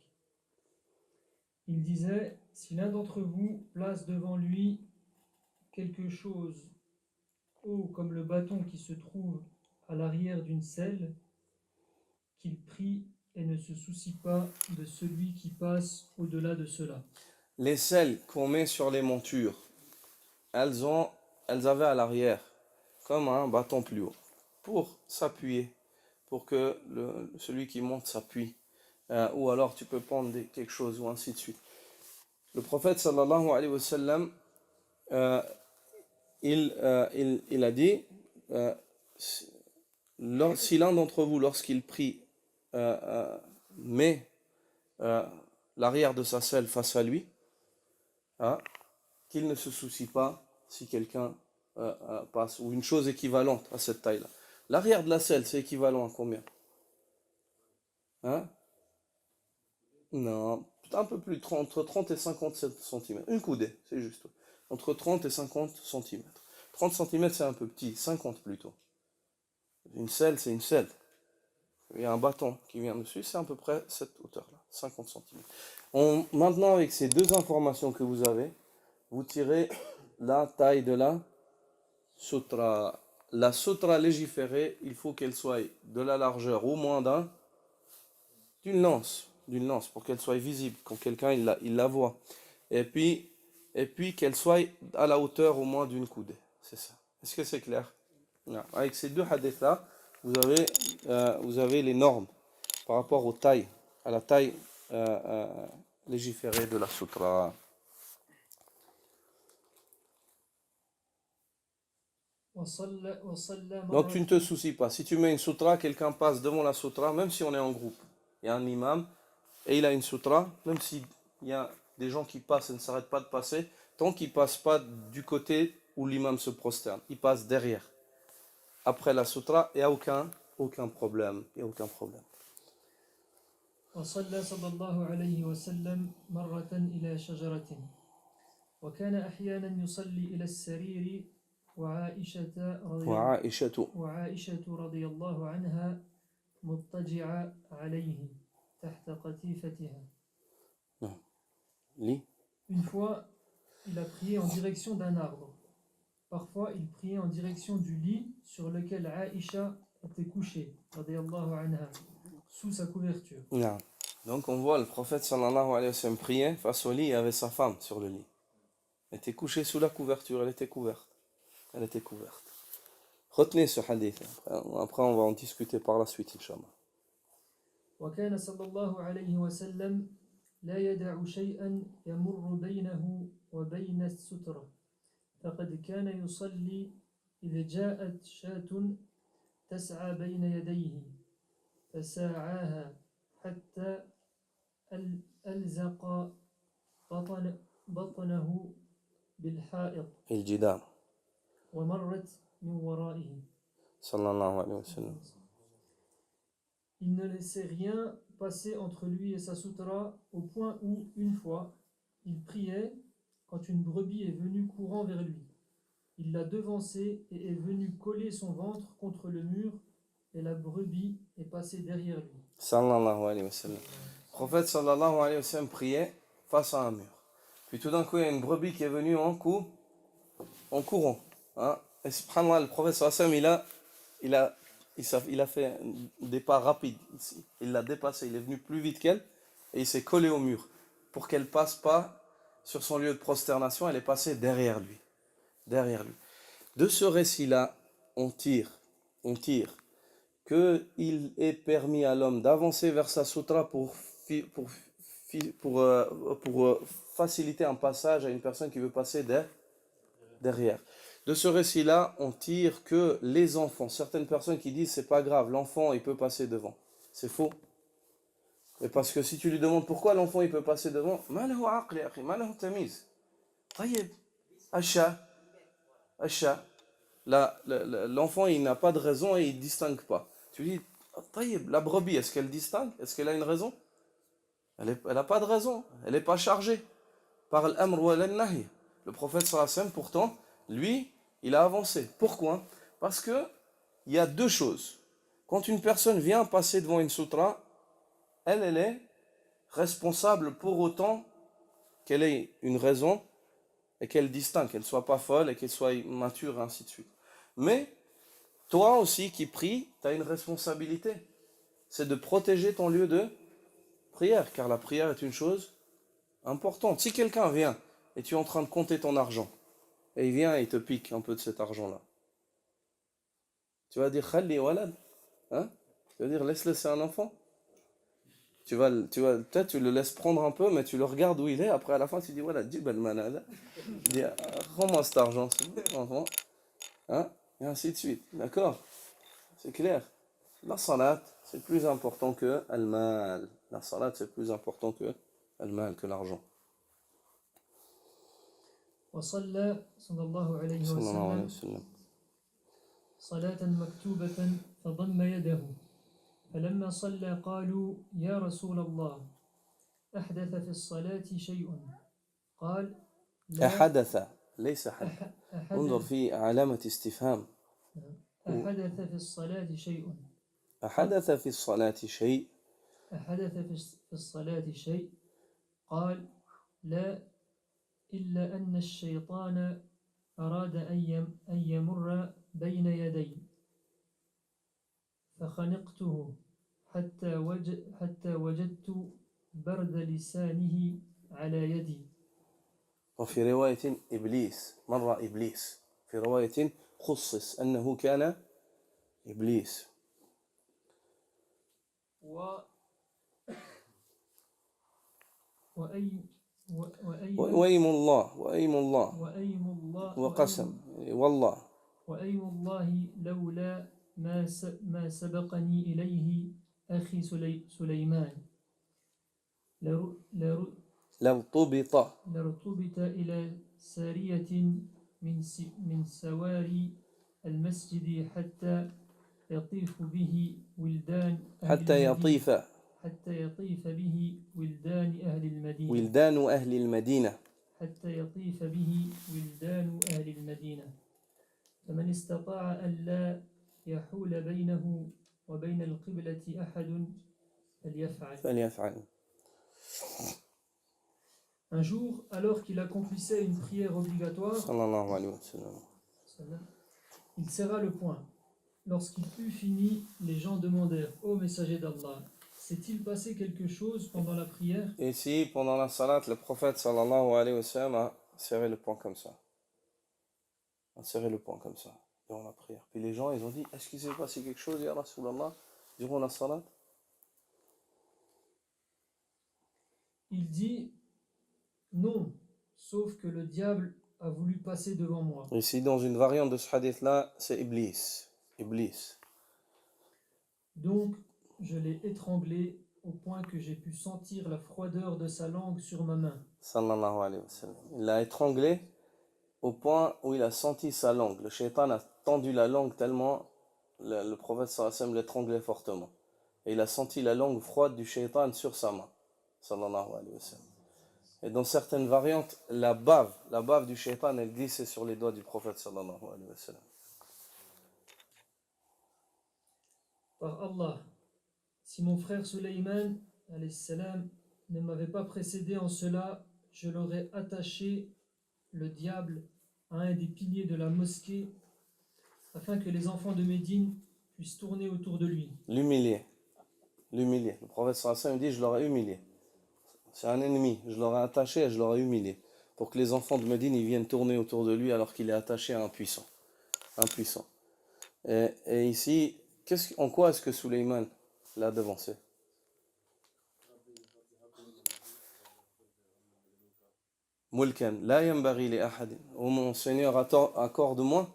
Il disait, si l'un d'entre vous place devant lui quelque chose haut comme le bâton qui se trouve à l'arrière d'une selle, qu'il prie et ne se soucie pas de celui qui passe au-delà de cela. Les selles qu'on met sur les montures, elles avaient à l'arrière comme un bâton plus haut pour s'appuyer, pour que celui qui monte s'appuie. Ou alors tu peux prendre quelque chose ou ainsi de suite. Le prophète sallallahu alayhi wa sallam, il a dit, si l'un d'entre vous, lorsqu'il prie, met l'arrière de sa selle face à lui, qu'il ne se soucie pas si quelqu'un passe, ou une chose équivalente à cette taille-là. L'arrière de la selle, c'est équivalent à combien? Non, un peu plus, entre 30 et 50 cm. Une coudée, c'est juste. Entre 30 et 50 cm. 30 cm, c'est un peu petit, 50 plutôt. Une selle, c'est une selle. Il y a un bâton qui vient dessus, c'est à peu près cette hauteur-là, 50 cm. Maintenant, avec ces deux informations que vous avez, vous tirez la taille de la sutra. La sutra légiférée, il faut qu'elle soit de la largeur au moins d'une lance, pour qu'elle soit visible, quand quelqu'un il la voit. Et puis qu'elle soit à la hauteur au moins d'une coudée. C'est ça. Est-ce que c'est clair? Non. Avec ces deux hadiths-là, vous avez les normes par rapport aux tailles, à la taille légiférée de la sutra. Donc tu ne te soucies pas. Si tu mets une sutra, quelqu'un passe devant la sutra, même si on est en groupe. Il y a un imam et il a une sutra, même s'il y a des gens qui passent et ne s'arrêtent pas de passer, tant qu'ils ne passent pas du côté où l'imam se prosterne, ils passent derrière. Après la sutra, il n'y a aucun problème. Il n'y a aucun problème. وصلى صلى الله عليه وسلم مرة إلى شجرة وكان أحيانا يصلي إلى السرير وعائشة رضي الله عنها مضطجعة عليه تحت قتيفتها. Une fois, il a prié en direction d'un arbre. Parfois, il priait en direction du lit sur lequel Aïcha était couchée, radiyallahu anha, sous sa couverture. Non. Donc on voit le prophète sallallahu alayhi wa sallam prier face au lit, il y avait sa femme sur le lit. Elle était couchée sous la couverture, elle était couverte. Retenez ce hadith. Après on va en discuter par la suite, Inch'Allah. وكان صلى الله عليه وسلم لا يدع شيئا يمر بينه وبين السترة فقد كان يصلي إذا جاءت شاة تسعى بين يديه فساعاها حتى ألزق بطنه بالحائط الجدار ومرت من ورائه صلى الله عليه وسلم. Il ne laissait rien passer entre lui et sa sutra au point où, une fois, il priait quand une brebis est venue courant vers lui. Il l'a devancée et est venu coller son ventre contre le mur et la brebis est passée derrière lui. Sallallahu alayhi wa sallam. Le prophète sallallahu alayhi wa sallam priait face à un mur. Puis tout d'un coup, il y a une brebis qui est venue en courant. Et subhanallah, le prophète sallallahu alayhi wa sallam, il a il a fait des pas rapides. Il l'a dépassé, il est venu plus vite qu'elle et il s'est collé au mur pour qu'elle passe pas sur son lieu de prosternation, elle est passée derrière lui. Derrière lui. De ce récit-là, on tire qu'il est permis à l'homme d'avancer vers sa sutra pour faciliter un passage à une personne qui veut passer derrière. De ce récit-là, on tire que les enfants, certaines personnes qui disent c'est pas grave, l'enfant il peut passer devant. C'est faux. Et parce que si tu lui demandes pourquoi l'enfant il peut passer devant, l'enfant il n'a pas de raison et il ne distingue pas. Tu dis, la brebis, est-ce qu'elle distingue? Est-ce qu'elle a une raison? Elle n'a pas de raison, elle n'est pas chargée par l'amr wa al-nahi. Le prophète sallallahu alayhi wa sallam, pourtant, lui, il a avancé. Pourquoi? Parce que il y a deux choses. Quand une personne vient passer devant une sutra, elle est responsable pour autant qu'elle ait une raison et qu'elle distingue, qu'elle ne soit pas folle et qu'elle soit mature, et ainsi de suite. Mais toi aussi qui pries, tu as une responsabilité. C'est de protéger ton lieu de prière, car la prière est une chose importante. Si quelqu'un vient et tu es en train de compter ton argent, et il vient et il te pique un peu de cet argent-là, tu vas dire Khalli walad, hein? Tu vas dire laisse-le, c'est un enfant. Peut-être tu le laisses prendre un peu, mais tu le regardes où il est. Après à la fin tu dis voilà, jibal manada, dis rends-moi cet argent, c'est bon, enfant, hein? Et ainsi de suite. D'accord? C'est clair. La salat, c'est plus important que al-mal. La salat, c'est plus important que al-mal, que l'argent. وصلى صلى الله عليه صلى الله عليه وسلم وسلم صلاة مكتوبة فضم يده فلما صلى قالوا يا رسول الله أحدث في الصلاة شيء قال لا أحدث ليس حدث انظر في علامة استفهام أحدث في الصلاة شيء أحدث في الصلاة شيء أحدث في الصلاة شيء قال لا إلا أن الشيطان أراد أن يمر بين يدي فخنقته حتى وجدت برد لسانه على يدي. وفي رواية إبليس مر إبليس في رواية خصص أنه كان إبليس. وأيم الله وقسم والله وأيم الله لولا ما سبقني إليه أخي سليمان لارتبط إلى سارية من سواري المسجد حتى يطيف به ولدان ولدان أهل المدينة فمن استطاع أن لا يحول بينه وبين القبلة أحد فليفعل. Un jour, alors qu'il accomplissait une prière obligatoire, il serra le poing. Lorsqu'il eut fini, les gens demandèrent: Ô messager d'Allah, s'est-il passé quelque chose pendant la prière? Et ici, pendant la salat, le prophète sallallahu alayhi wa sallam a serré le poing comme ça. Durant la prière. Puis les gens, ils ont dit: est-ce qu'il s'est passé quelque chose, ya Rasulallah, durant la salat? Il dit: non, sauf que le diable a voulu passer devant moi. Ici, dans une variante de ce hadith-là, c'est Iblis. Donc, je l'ai étranglé au point que j'ai pu sentir la froideur de sa langue sur ma main. Sallallahu alayhi wa sallam. Il l'a étranglé au point où il a senti sa langue. Le shaitan a tendu la langue tellement le prophète sallallahu alayhi wa sallam l'étranglait fortement. Et il a senti la langue froide du shaitan sur sa main. Sallallahu alayhi wa sallam. Et dans certaines variantes, la bave du shaitan, elle glissait sur les doigts du prophète sallallahu alayhi wa sallam. Par Allah, si mon frère Sulayman alayhi salam ne m'avait pas précédé en cela, je l'aurais attaché le diable à un des piliers de la mosquée afin que les enfants de Médine puisse tourner autour de lui. L'humilier. L'humilier. Le prophète sallallahu alayhi wa sallam dit, je l'aurais humilié. C'est un ennemi, je l'aurais attaché et je l'aurais humilié. Pour que les enfants de Médine ils viennent tourner autour de lui alors qu'il est attaché à un puissant. Un puissant. Et ici, en quoi est-ce que Sulayman l'a devancé? Mulkan, la yanbaghi li ahadin. Oh mon Seigneur, accorde-moi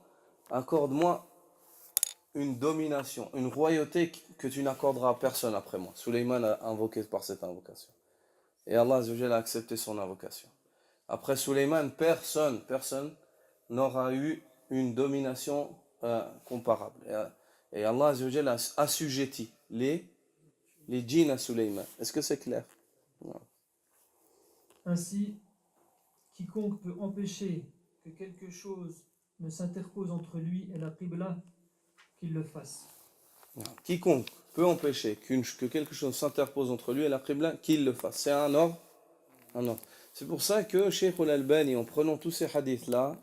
une domination, une royauté que tu n'accorderas à personne après moi. Sulayman a invoqué par cette invocation. Et Allah Azza wa Jalla a accepté son invocation. Après Sulayman, personne n'aura eu une domination comparable. Et Allah Azza wa Jalla a assujetti les djinns à Sulayman. Est-ce que c'est clair? Non. Ainsi, quiconque peut empêcher que quelque chose ne s'interpose entre lui et la Qibla, qu'il le fasse. Non. Quiconque peut empêcher que quelque chose s'interpose entre lui et la Qibla, qu'il le fasse. C'est un ordre. Un ordre. C'est pour ça que Cheikh al-Albani, en prenant tous ces hadiths-là,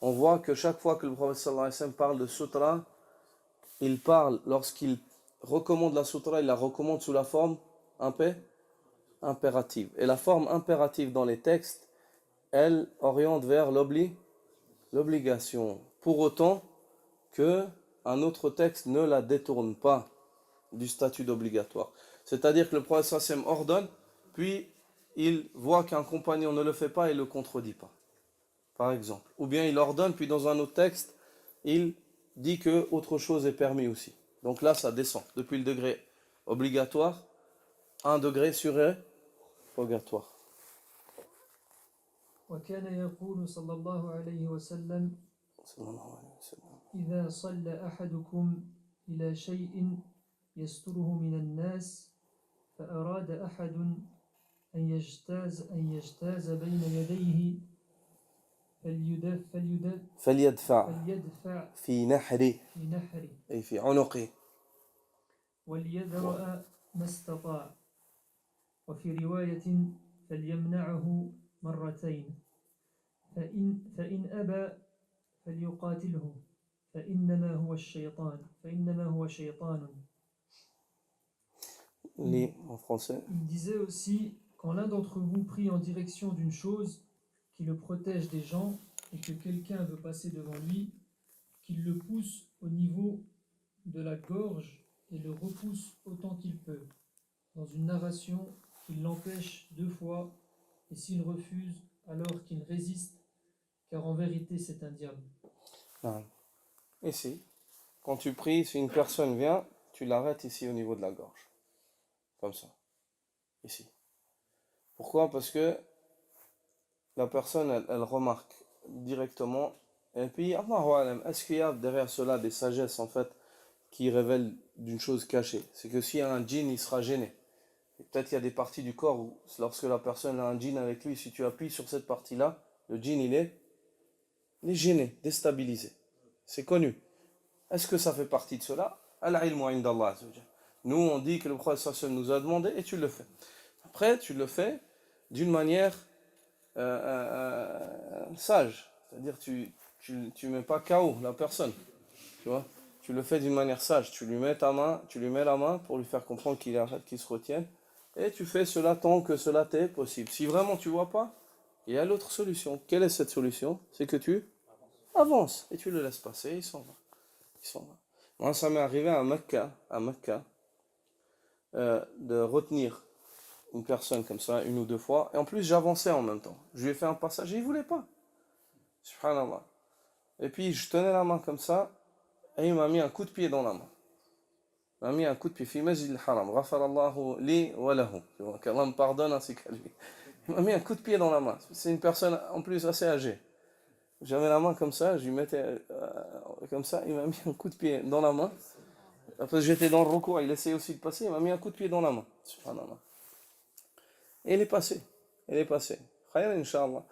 on voit que chaque fois que le prophète sallallahu alayhi wa sallam parle de sutra, il parle, lorsqu'il recommande la sutra, il la recommande sous la forme impérative. Et la forme impérative dans les textes, elle oriente vers l'obligation. Pour autant que un autre texte ne la détourne pas du statut d'obligatoire. C'est-à-dire que le prophète sallallahu alayhi wa sallam ordonne, puis il voit qu'un compagnon ne le fait pas et ne le contredit pas. Par exemple. Ou bien il ordonne, puis dans un autre texte, il dit que autre chose est permis aussi. Donc là, ça descend. Depuis le degré obligatoire, un degré surérogatoire. وكان يقول صلى الله عليه وسلم إذا صلى أحدكم إلى شيء يستره من الناس فأراد أحد أن يجتاز بين يديه فليدفع في نحره أي في عنقه وليدرأ ما استطاع وفي رواية فليمنعه مرتين فإن أبى فليقاتله فإنما هو شيطان. En français. Il disait aussi, quand l'un d'entre vous prie en direction d'une chose qui le protège des gens et que quelqu'un veut passer devant lui, qu'il le pousse au niveau de la gorge et le repousse autant qu'il peut. Dans une narration, qu'il l'empêche 2 fois, et s'il refuse, alors qu'il résiste, car en vérité c'est un diable. Non. Ici, quand tu pries, si une personne vient, tu l'arrêtes ici au niveau de la gorge. Comme ça. Ici. Pourquoi? Parce que la personne, elle remarque directement. Et puis, Allahu alam, est-ce qu'il y a derrière cela des sagesses, en fait, qui révèlent d'une chose cachée? C'est que s'il y a un djinn, il sera gêné. Peut-être qu'il y a des parties du corps où, lorsque la personne a un djinn avec lui, si tu appuies sur cette partie-là, le djinn, il est gêné, déstabilisé. C'est connu. Est-ce que ça fait partie de cela? Al-ilmu indallah azza wa jalla. Nous, on dit que le prophète sallallahu alayhi wa sallam nous a demandé et tu le fais. Après, tu le fais d'une manière sage. C'est-à-dire, tu mets pas KO la personne. Tu vois? Tu le fais d'une manière sage. Tu lui mets la main pour lui faire comprendre qu'il arrête, qu'il se retienne. Et tu fais cela tant que cela t'est possible. Si vraiment tu vois pas, il y a l'autre solution. Quelle est cette solution? C'est que tu avances et tu le laisses passer, il s'en va. Moi, ça m'est arrivé à Mecca, de retenir une personne comme ça 1 ou 2 fois, et en plus j'avançais en même temps. Je lui ai fait un passage et il voulait pas. Subhanallah. Et puis je tenais la main comme ça, et il m'a mis un coup de pied dans la main. Il m'a mis un coup de pied, fi masjid al-haram, ghafarallahu li wa lahu. Qu'Allah me pardonne ainsi qu'à lui. Il m'a mis un coup de pied dans la main. C'est une personne en plus assez âgée. J'avais la main comme ça, je lui mettais comme ça, il m'a mis un coup de pied dans la main. Après j'étais dans le recours, il essayait aussi de passer, il m'a mis un coup de pied dans la main. Subhanallah. Et il est passé. Khayr, Inch'Allah.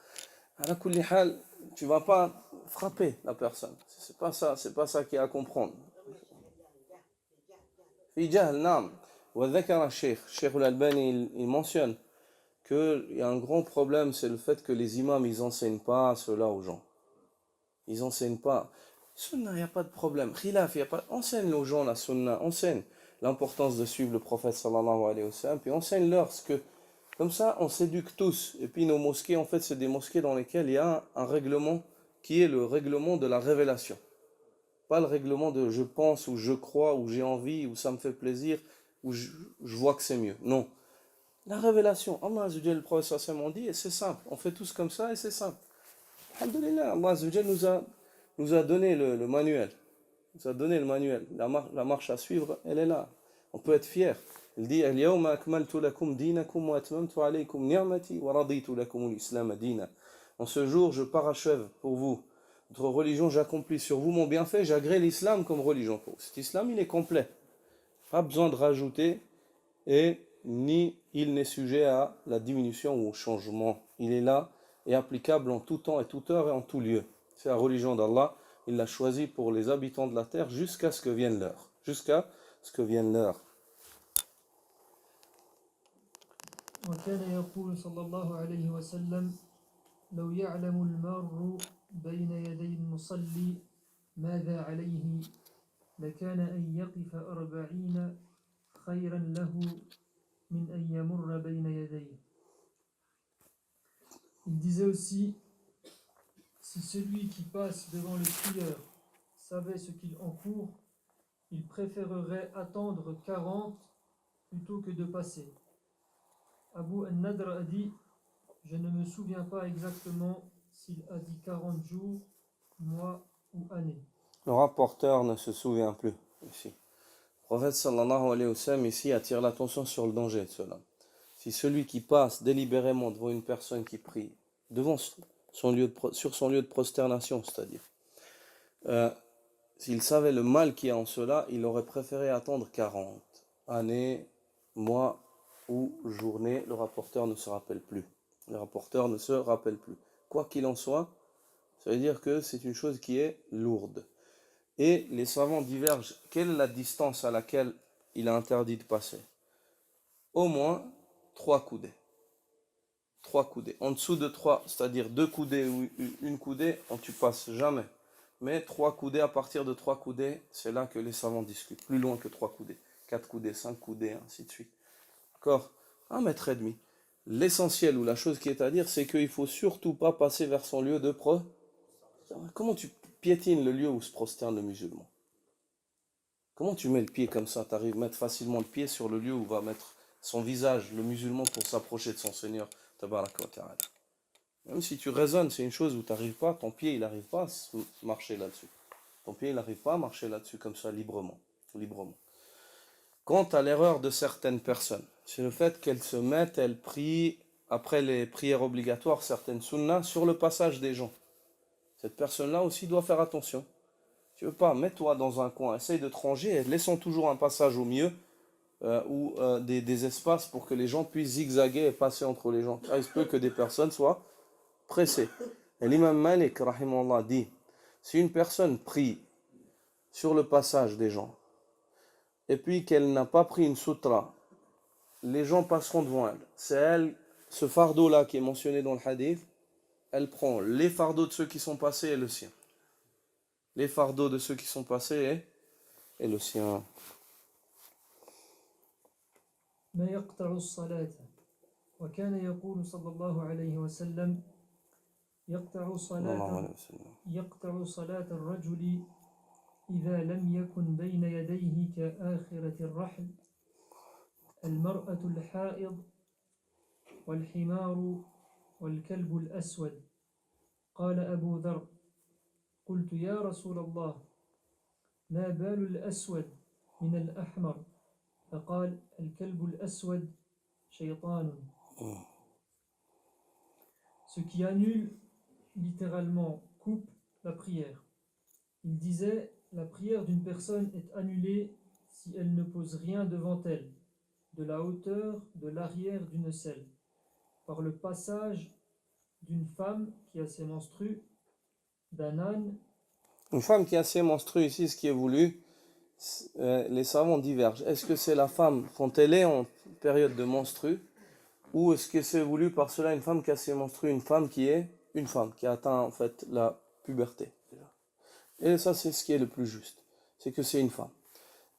Ala kulli hal, tu vas pas frapper la personne. C'est pas ça qui est à comprendre. Fi jahl, naam. Wa dhakara Cheikh al-Albani, il mentionne qu'il y a un grand problème, c'est le fait que les imams, ils enseignent pas cela aux gens. Ils enseignent pas. Sunna, il n'y a pas de problème. Khilaf, il y a pas. Enseigne aux gens la sunna, enseigne l'importance de suivre le prophète sallallahu alayhi wa sallam, puis enseigne-leur ce que. Comme ça, on s'éduque tous. Et puis nos mosquées, en fait, c'est des mosquées dans lesquelles il y a un règlement qui est le règlement de la révélation. Pas le règlement de je pense, ou je crois, ou j'ai envie, ou ça me fait plaisir, ou je vois que c'est mieux. Non. La révélation. Allah Azza wa Jalla, le prophète sallallahu alayhi wa sallam, dit, et c'est simple. On fait tous comme ça et c'est simple. Alhamdulillah, Allah Azza wa Jalla nous a donné le manuel. Nous a donné le manuel. La marche à suivre, elle est là. On peut être fier. Il dit Al-yawma akmaltu lakum dinakum wa atmamtu alaykum ni'mati wa raditu lakum al-islam dina. En ce jour, je parachève pour vous votre religion, j'accomplis sur vous mon bienfait, j'agrée l'islam comme religion pour vous. Cet islam, il est complet. Pas besoin de rajouter et ni il n'est sujet à la diminution ou au changement. Il est là et applicable en tout temps et toute heure et en tout lieu. C'est la religion d'Allah. Il l'a choisi pour les habitants de la terre jusqu'à ce que vienne l'heure. Jusqu'à ce que vienne l'heure. وكان يقول صلى الله عليه وسلم لو يعلم المار بين يدي المصلي ماذا عليه لكان أن يقف 40 خيرا له من أن يمر بين يديه. Il disait aussi, si celui qui passe devant le prieur savait ce qu'il encourt, il préférerait attendre 40 plutôt que de passer. Abu al-Nadr a dit, je ne me souviens pas exactement s'il a dit 40 jours, mois ou années. Le rapporteur ne se souvient plus ici. Le prophète sallallahu alayhi wa sallam ici attire l'attention sur le danger de cela. Si celui qui passe délibérément devant une personne qui prie, devant sur son lieu de prosternation, c'est-à-dire, s'il savait le mal qu'il y a en cela, il aurait préféré attendre 40 années, mois ou journées. Le rapporteur ne se rappelle plus. Le rapporteur ne se rappelle plus. Quoi qu'il en soit, ça veut dire que c'est une chose qui est lourde. Et les savants divergent. Quelle est la distance à laquelle il a interdit de passer? Au moins 3 coudées. 3 coudées. En dessous de 3, c'est-à-dire 2 coudées ou une coudée, tu passes jamais. Mais 3 coudées, à partir de 3 coudées, c'est là que les savants discutent. Plus loin que 3 coudées. 4 coudées, 5 coudées, ainsi de suite. D'accord? 1,5 mètre. L'essentiel ou la chose qui est à dire, c'est qu'il ne faut surtout pas passer vers son lieu de Comment tu piétines le lieu où se prosterne le musulman? Comment tu mets le pied comme ça? Tu arrives à mettre facilement le pied sur le lieu où va mettre son visage, le musulman, pour s'approcher de son Seigneur. Tabaraka wa ta'ala. Même si tu raisonnes, c'est une chose où tu n'arrives pas, ton pied il n'arrive pas à marcher là-dessus. Ton pied il n'arrive pas à marcher là-dessus comme ça librement. Quant à l'erreur de certaines personnes, c'est le fait qu'elles se mettent, elles prient après les prières obligatoires, certaines sunnas, sur le passage des gens. Cette personne-là aussi doit faire attention. Tu veux pas, mets-toi dans un coin, essaye de te ranger et laissons toujours un passage au milieu ou des espaces pour que les gens puissent zigzaguer et passer entre les gens. Car il se peut que des personnes soient pressées. Et l'imam Malik, rahimahullah, dit, si une personne prie sur le passage des gens et puis qu'elle n'a pas pris une sutra, les gens passeront devant elle. C'est elle, ce fardeau-là qui est mentionné dans le hadith, elle prend les fardeaux de ceux qui sont passés et le sien. Les fardeaux de ceux qui sont passés et le sien. ما يقطع الصلاة وكان يقول صلى الله عليه وسلم يقطع صلاة الرجل إذا لم يكن بين يديه كآخرة الرحل المرأة الحائض والحمار والكلب الأسود. قال أبو ذر قلت يا رسول الله ما بال الأسود من الأحمر فقال الكلب الأسود شيطان. Ce qui annule, littéralement coupe la prière. Il disait, la prière d'une personne est annulée si elle ne pose rien devant elle, de la hauteur de l'arrière d'une selle, par le passage d'une femme qui a ses menstrues, d'un âne. Une femme qui a ses menstrues ici, ce qui est voulu, les savants divergent. Est-ce que c'est la femme quand elle est en période de menstrues, ou est-ce que c'est voulu par cela une femme qui a ses menstrues, une femme qui a atteint en fait la puberté? Et ça, c'est ce qui est le plus juste. C'est que c'est une femme.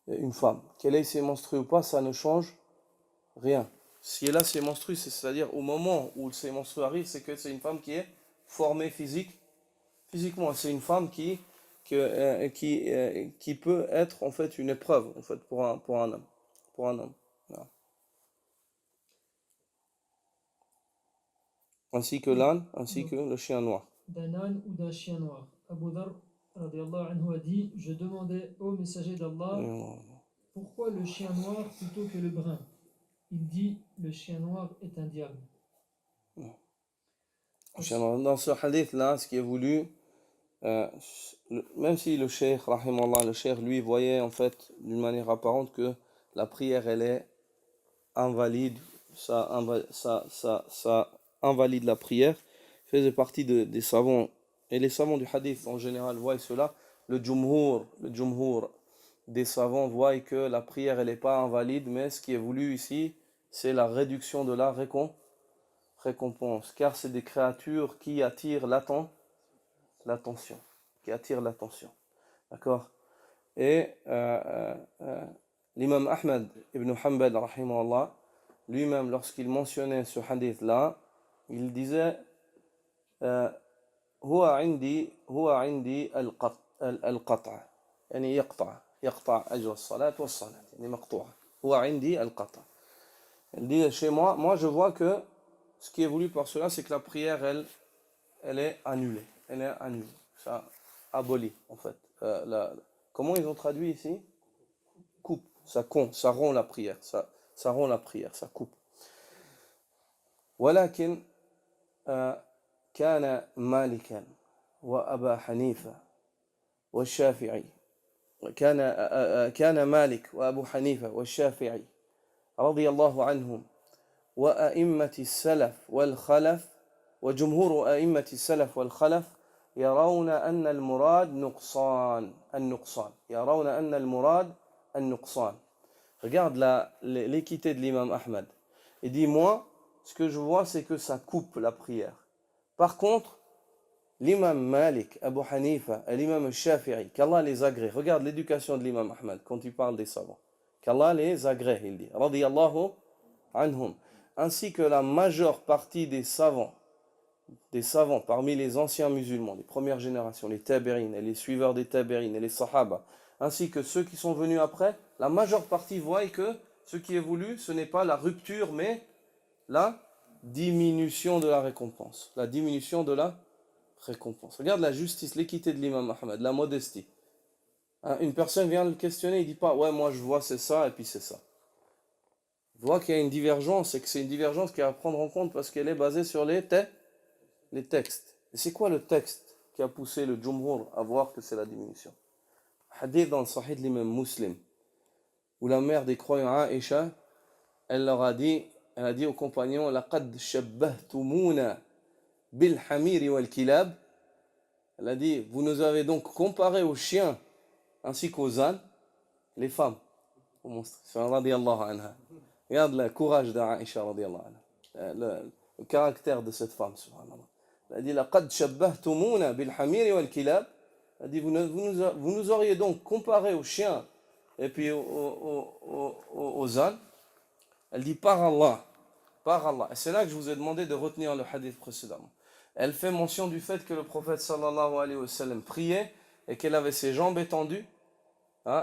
Une femme. Qu'elle ait ses menstrues ou pas, ça ne change rien. Si elle a ses menstrues, c'est-à-dire au moment où ses menstrues arrivent, c'est que c'est une femme qui est formée physiquement. C'est une femme qui peut être en fait une épreuve en fait, pour un homme. Pour un homme. Voilà. Ainsi que l'âne, ainsi que le chien noir. D'un âne ou d'un chien noir. Abu Dhar radiallahu anhu a dit: Je demandais au messager d'Allah, pourquoi le chien noir plutôt que le brun? Il dit: le chien noir est un diable. Dans ce hadith-là, ce qui est voulu, même si le cheikh, rahimallah, le cheikh, lui, voyait en fait d'une manière apparente que la prière, elle est invalide, ça invalide la prière, faisait partie des savants, et les savants du hadith en général voient cela, le jumhur des savants voient que la prière, elle n'est pas invalide, mais ce qui est voulu ici, c'est la réduction de la récompense, car c'est des créatures qui attirent l'attention, d'accord? Et l'imam Ahmad ibn Hanbal, rahimahullah, lui-même, lorsqu'il mentionnait ce hadith-là, il disait هو عندي القطع يعني يقطع أجر الصلاة والصلاة يعني مقطوعة هو عندي القطع. Il dit chez moi je vois que ce qui est voulu par cela, c'est que la prière, elle est annulée. Ça abolit, en fait. Comment ils ont traduit ici? Coupe. Ça rompt la prière. Ça rompt la prière, ça coupe. ولكن كان مالكا وأبا حنيفة والشافعي كان مالك وأبو حنيفة والشافعي رضي الله عنهم وأئمة السلف والخلف وجمهور أئمة السلف والخلف يرون أن المراد النقصان يرون أن المراد النقصان. Regarde l'équité de l'imam Ahmad. Il dit, moi, ce que je vois, c'est que ça coupe la prière. Par contre, l'imam Malik, Abu Hanifa et l'imam Shafi'i, qu'Allah les agrée. Regarde l'éducation de l'imam Ahmad quand il parle des savants. Qu'Allah les agrée, il dit. Radiyallahu anhum. Ainsi que la majeure partie des savants parmi les anciens musulmans, les premières générations, les tabi'in et les suiveurs des tabi'in et les sahaba, ainsi que ceux qui sont venus après, la majeure partie voient que ce qui est voulu, ce n'est pas la rupture, mais la diminution de la récompense. La diminution de la récompense. Regarde la justice, l'équité de l'imam Ahmad, la modestie. Une personne vient le questionner, il ne dit pas, ouais, moi je vois c'est ça et puis c'est ça. Il voit qu'il y a une divergence et que c'est une divergence qu'il y a à prendre en compte parce qu'elle est basée sur les textes. Et c'est quoi le texte qui a poussé le jumhur à voir que c'est la diminution? Hadith dans le Sahih de l'imam Muslim, où la mère des croyants Aïcha, elle a dit aux compagnons, laqad shabbahtumuna bil hamiri wal kilab. Elle a dit, vous nous avez donc comparé aux chiens ainsi qu'aux ânes, les femmes. Radiyallahu anha. Regarde le courage d'Aïcha, radiyallahu anha. Le caractère de cette femme, subhanallah. Elle a dit, laqad shabbahtumuna bil hamiri wal kilab. Elle a dit, vous nous auriez donc comparé aux chiens et puis aux ânes. Elle dit, par Allah. Et c'est là que je vous ai demandé de retenir le hadith précédemment. Elle fait mention du fait que le prophète sallallahu alayhi wa sallam priait et qu'elle avait ses jambes étendues,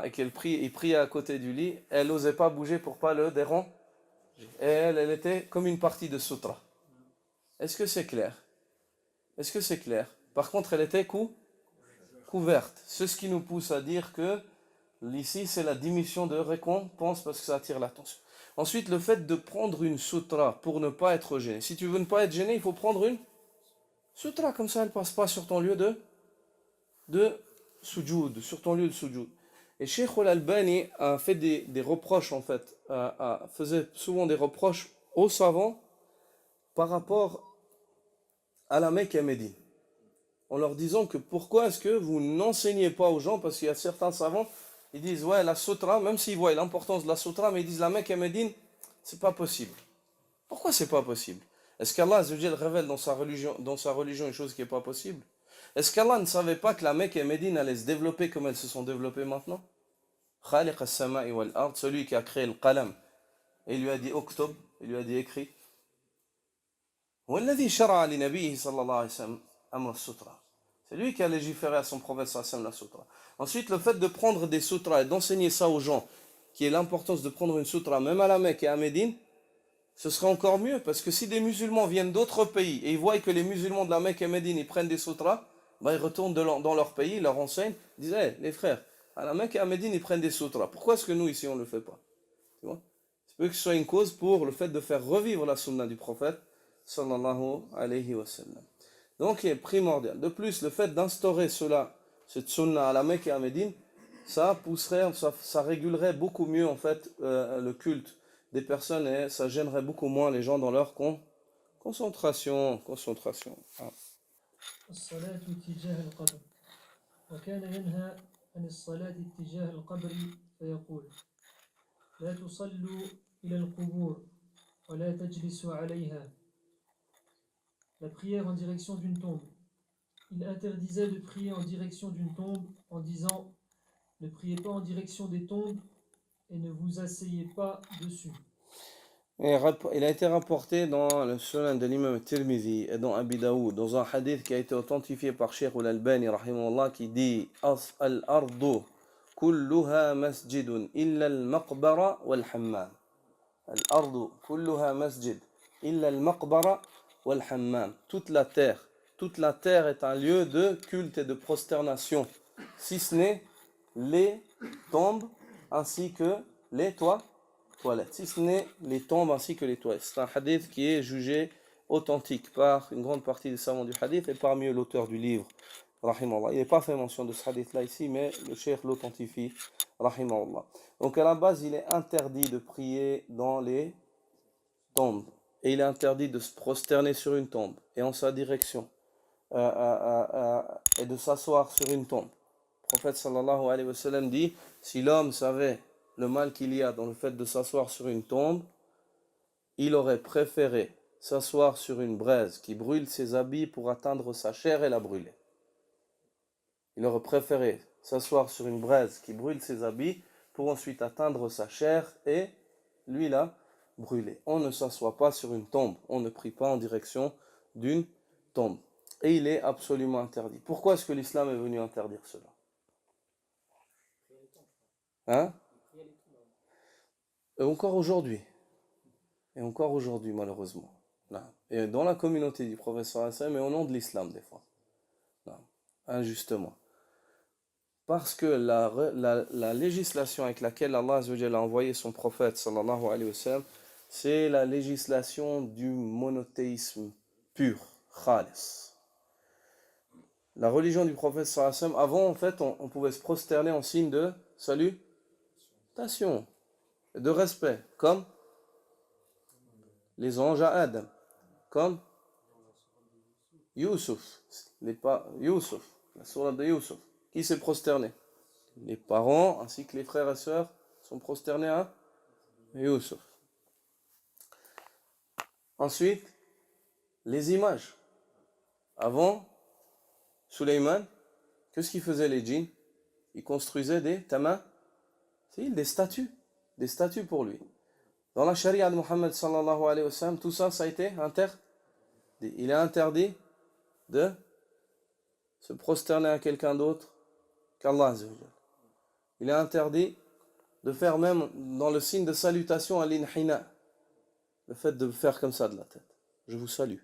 et qu'il priait à côté du lit. Elle n'osait pas bouger pour pas le déranger. Et elle était comme une partie de sutra. Est-ce que c'est clair? Par contre, elle était couverte. C'est ce qui nous pousse à dire que ici, c'est la diminution de récompense parce que ça attire l'attention. Ensuite, le fait de prendre une sutra pour ne pas être gêné. Si tu veux ne pas être gêné, il faut prendre une sutra. Comme ça, elle ne passe pas sur ton lieu de sujoud, sur ton lieu de sujoud. Et Cheikh Al-Albani a fait des reproches, en fait, faisait souvent des reproches aux savants par rapport à la Mecque et Médine, en leur disant que pourquoi est-ce que vous n'enseignez pas aux gens, parce qu'il y a certains savants, ils disent ouais, la sutra, même s'ils voient l'importance de la sutra, mais ils disent la Mecque et Médine, c'est pas possible. Pourquoi c'est pas possible? Est-ce qu'Allah Azza wa Jal révèle dans sa religion une chose qui n'est pas possible? Est-ce qu'Allah ne savait pas que la Mecque et Médine allaient se développer comme elles se sont développées maintenant? Khaliq as-sama'i wal ard, celui qui a créé le qalam, et il lui a dit Oktub, il lui a dit écrit. والذي شرع لنبيه صلى الله عليه وسلم أمر السطرة. C'est lui qui a légiféré à son prophète sallallahu alayhi wa sallam la sutra. Ensuite, le fait de prendre des sutras et d'enseigner ça aux gens, qui est l'importance de prendre une sutra, même à la Mecque et à Médine, ce serait encore mieux, parce que si des musulmans viennent d'autres pays et ils voient que les musulmans de la Mecque et Médine ils prennent des sutras, bah, ils retournent dans leur pays, ils leur enseignent, ils disent hey, les frères, à la Mecque et à Médine ils prennent des sutras, pourquoi est-ce que nous ici on ne le fait pas? Tu vois? C'est peut que ce soit une cause pour le fait de faire revivre la sunna du prophète sallallahu alayhi wa sallam. Donc il est primordial. De plus, le fait d'instaurer cela, cette sunna à la Mecque et à Médine, ça pousserait, ça régulerait beaucoup mieux en fait le culte des personnes et ça gênerait beaucoup moins les gens dans leur concentration. Ah. الصلاة اتجاه القبر وكان ينهى عن الصلاة اتجاه القبر فيقول لا تصلوا إلى القبور ولا تجلسوا عليها. La prière en direction d'une tombe. Il interdisait de prier en direction d'une tombe en disant ne priez pas en direction des tombes et ne vous asseyez pas dessus. Il a été rapporté dans le Sunan de l'imam Tirmidhi et dans Abi Daoud, dans un hadith qui a été authentifié par Cheikh al-Albani rahimahullah, qui dit Al-ardu kulluha masjidun illa al-maqbara wal-hammam. Al-ardu kulluha masjid illa al-maqbara wal-hammam. Toute la terre est un lieu de culte et de prosternation, si ce n'est les tombes ainsi que les toilettes, si ce n'est les tombes ainsi que les toilettes. C'est un hadith qui est jugé authentique par une grande partie des savants du hadith et parmi eux l'auteur du livre, rahimahullah. Il n'est pas fait mention de ce hadith-là ici, mais le cheikh l'authentifie, rahimahullah. Donc à la base, il est interdit de prier dans les tombes et il est interdit de se prosterner sur une tombe et en sa direction et de s'asseoir sur une tombe. Le prophète sallallahu alayhi wa sallam dit, si l'homme savait le mal qu'il y a dans le fait de s'asseoir sur une tombe, il aurait préféré s'asseoir sur une braise qui brûle ses habits pour atteindre sa chair et la brûler. Il aurait préféré s'asseoir sur une braise qui brûle ses habits pour ensuite atteindre sa chair et lui la brûler. On ne s'assoit pas sur une tombe, on ne prie pas en direction d'une tombe. Et il est absolument interdit. Pourquoi est-ce que l'islam est venu interdire cela? Hein? Et encore aujourd'hui, malheureusement. Et dans la communauté du professeur Hassan, mais au nom de l'islam, des fois. Injustement. Parce que la législation avec laquelle Allah Azzawajal a envoyé son prophète, sallallahu alayhi wa sallam, c'est la législation du monothéisme pur, khalis. La religion du prophète, sallallahu alayhi wa sallam, avant, en fait, on pouvait se prosterner en signe de salutation, de respect, comme les anges à Adam, comme Youssouf, la sourate de Youssouf. Qui s'est prosterné? Les parents ainsi que les frères et sœurs sont prosternés à Youssouf. Ensuite, les images. Avant, Sulayman, qu'est-ce qu'ils faisaient les djinns? Ils construisaient des des statues pour lui. Dans la charia de Muhammad sallallahu alayhi wa sallam, tout ça, ça a été interdit. Il est interdit de se prosterner à quelqu'un d'autre qu'Allah Azzawajal. Il est interdit de faire même dans le signe de salutation à l'inhina, le fait de faire comme ça de la tête. Je vous salue.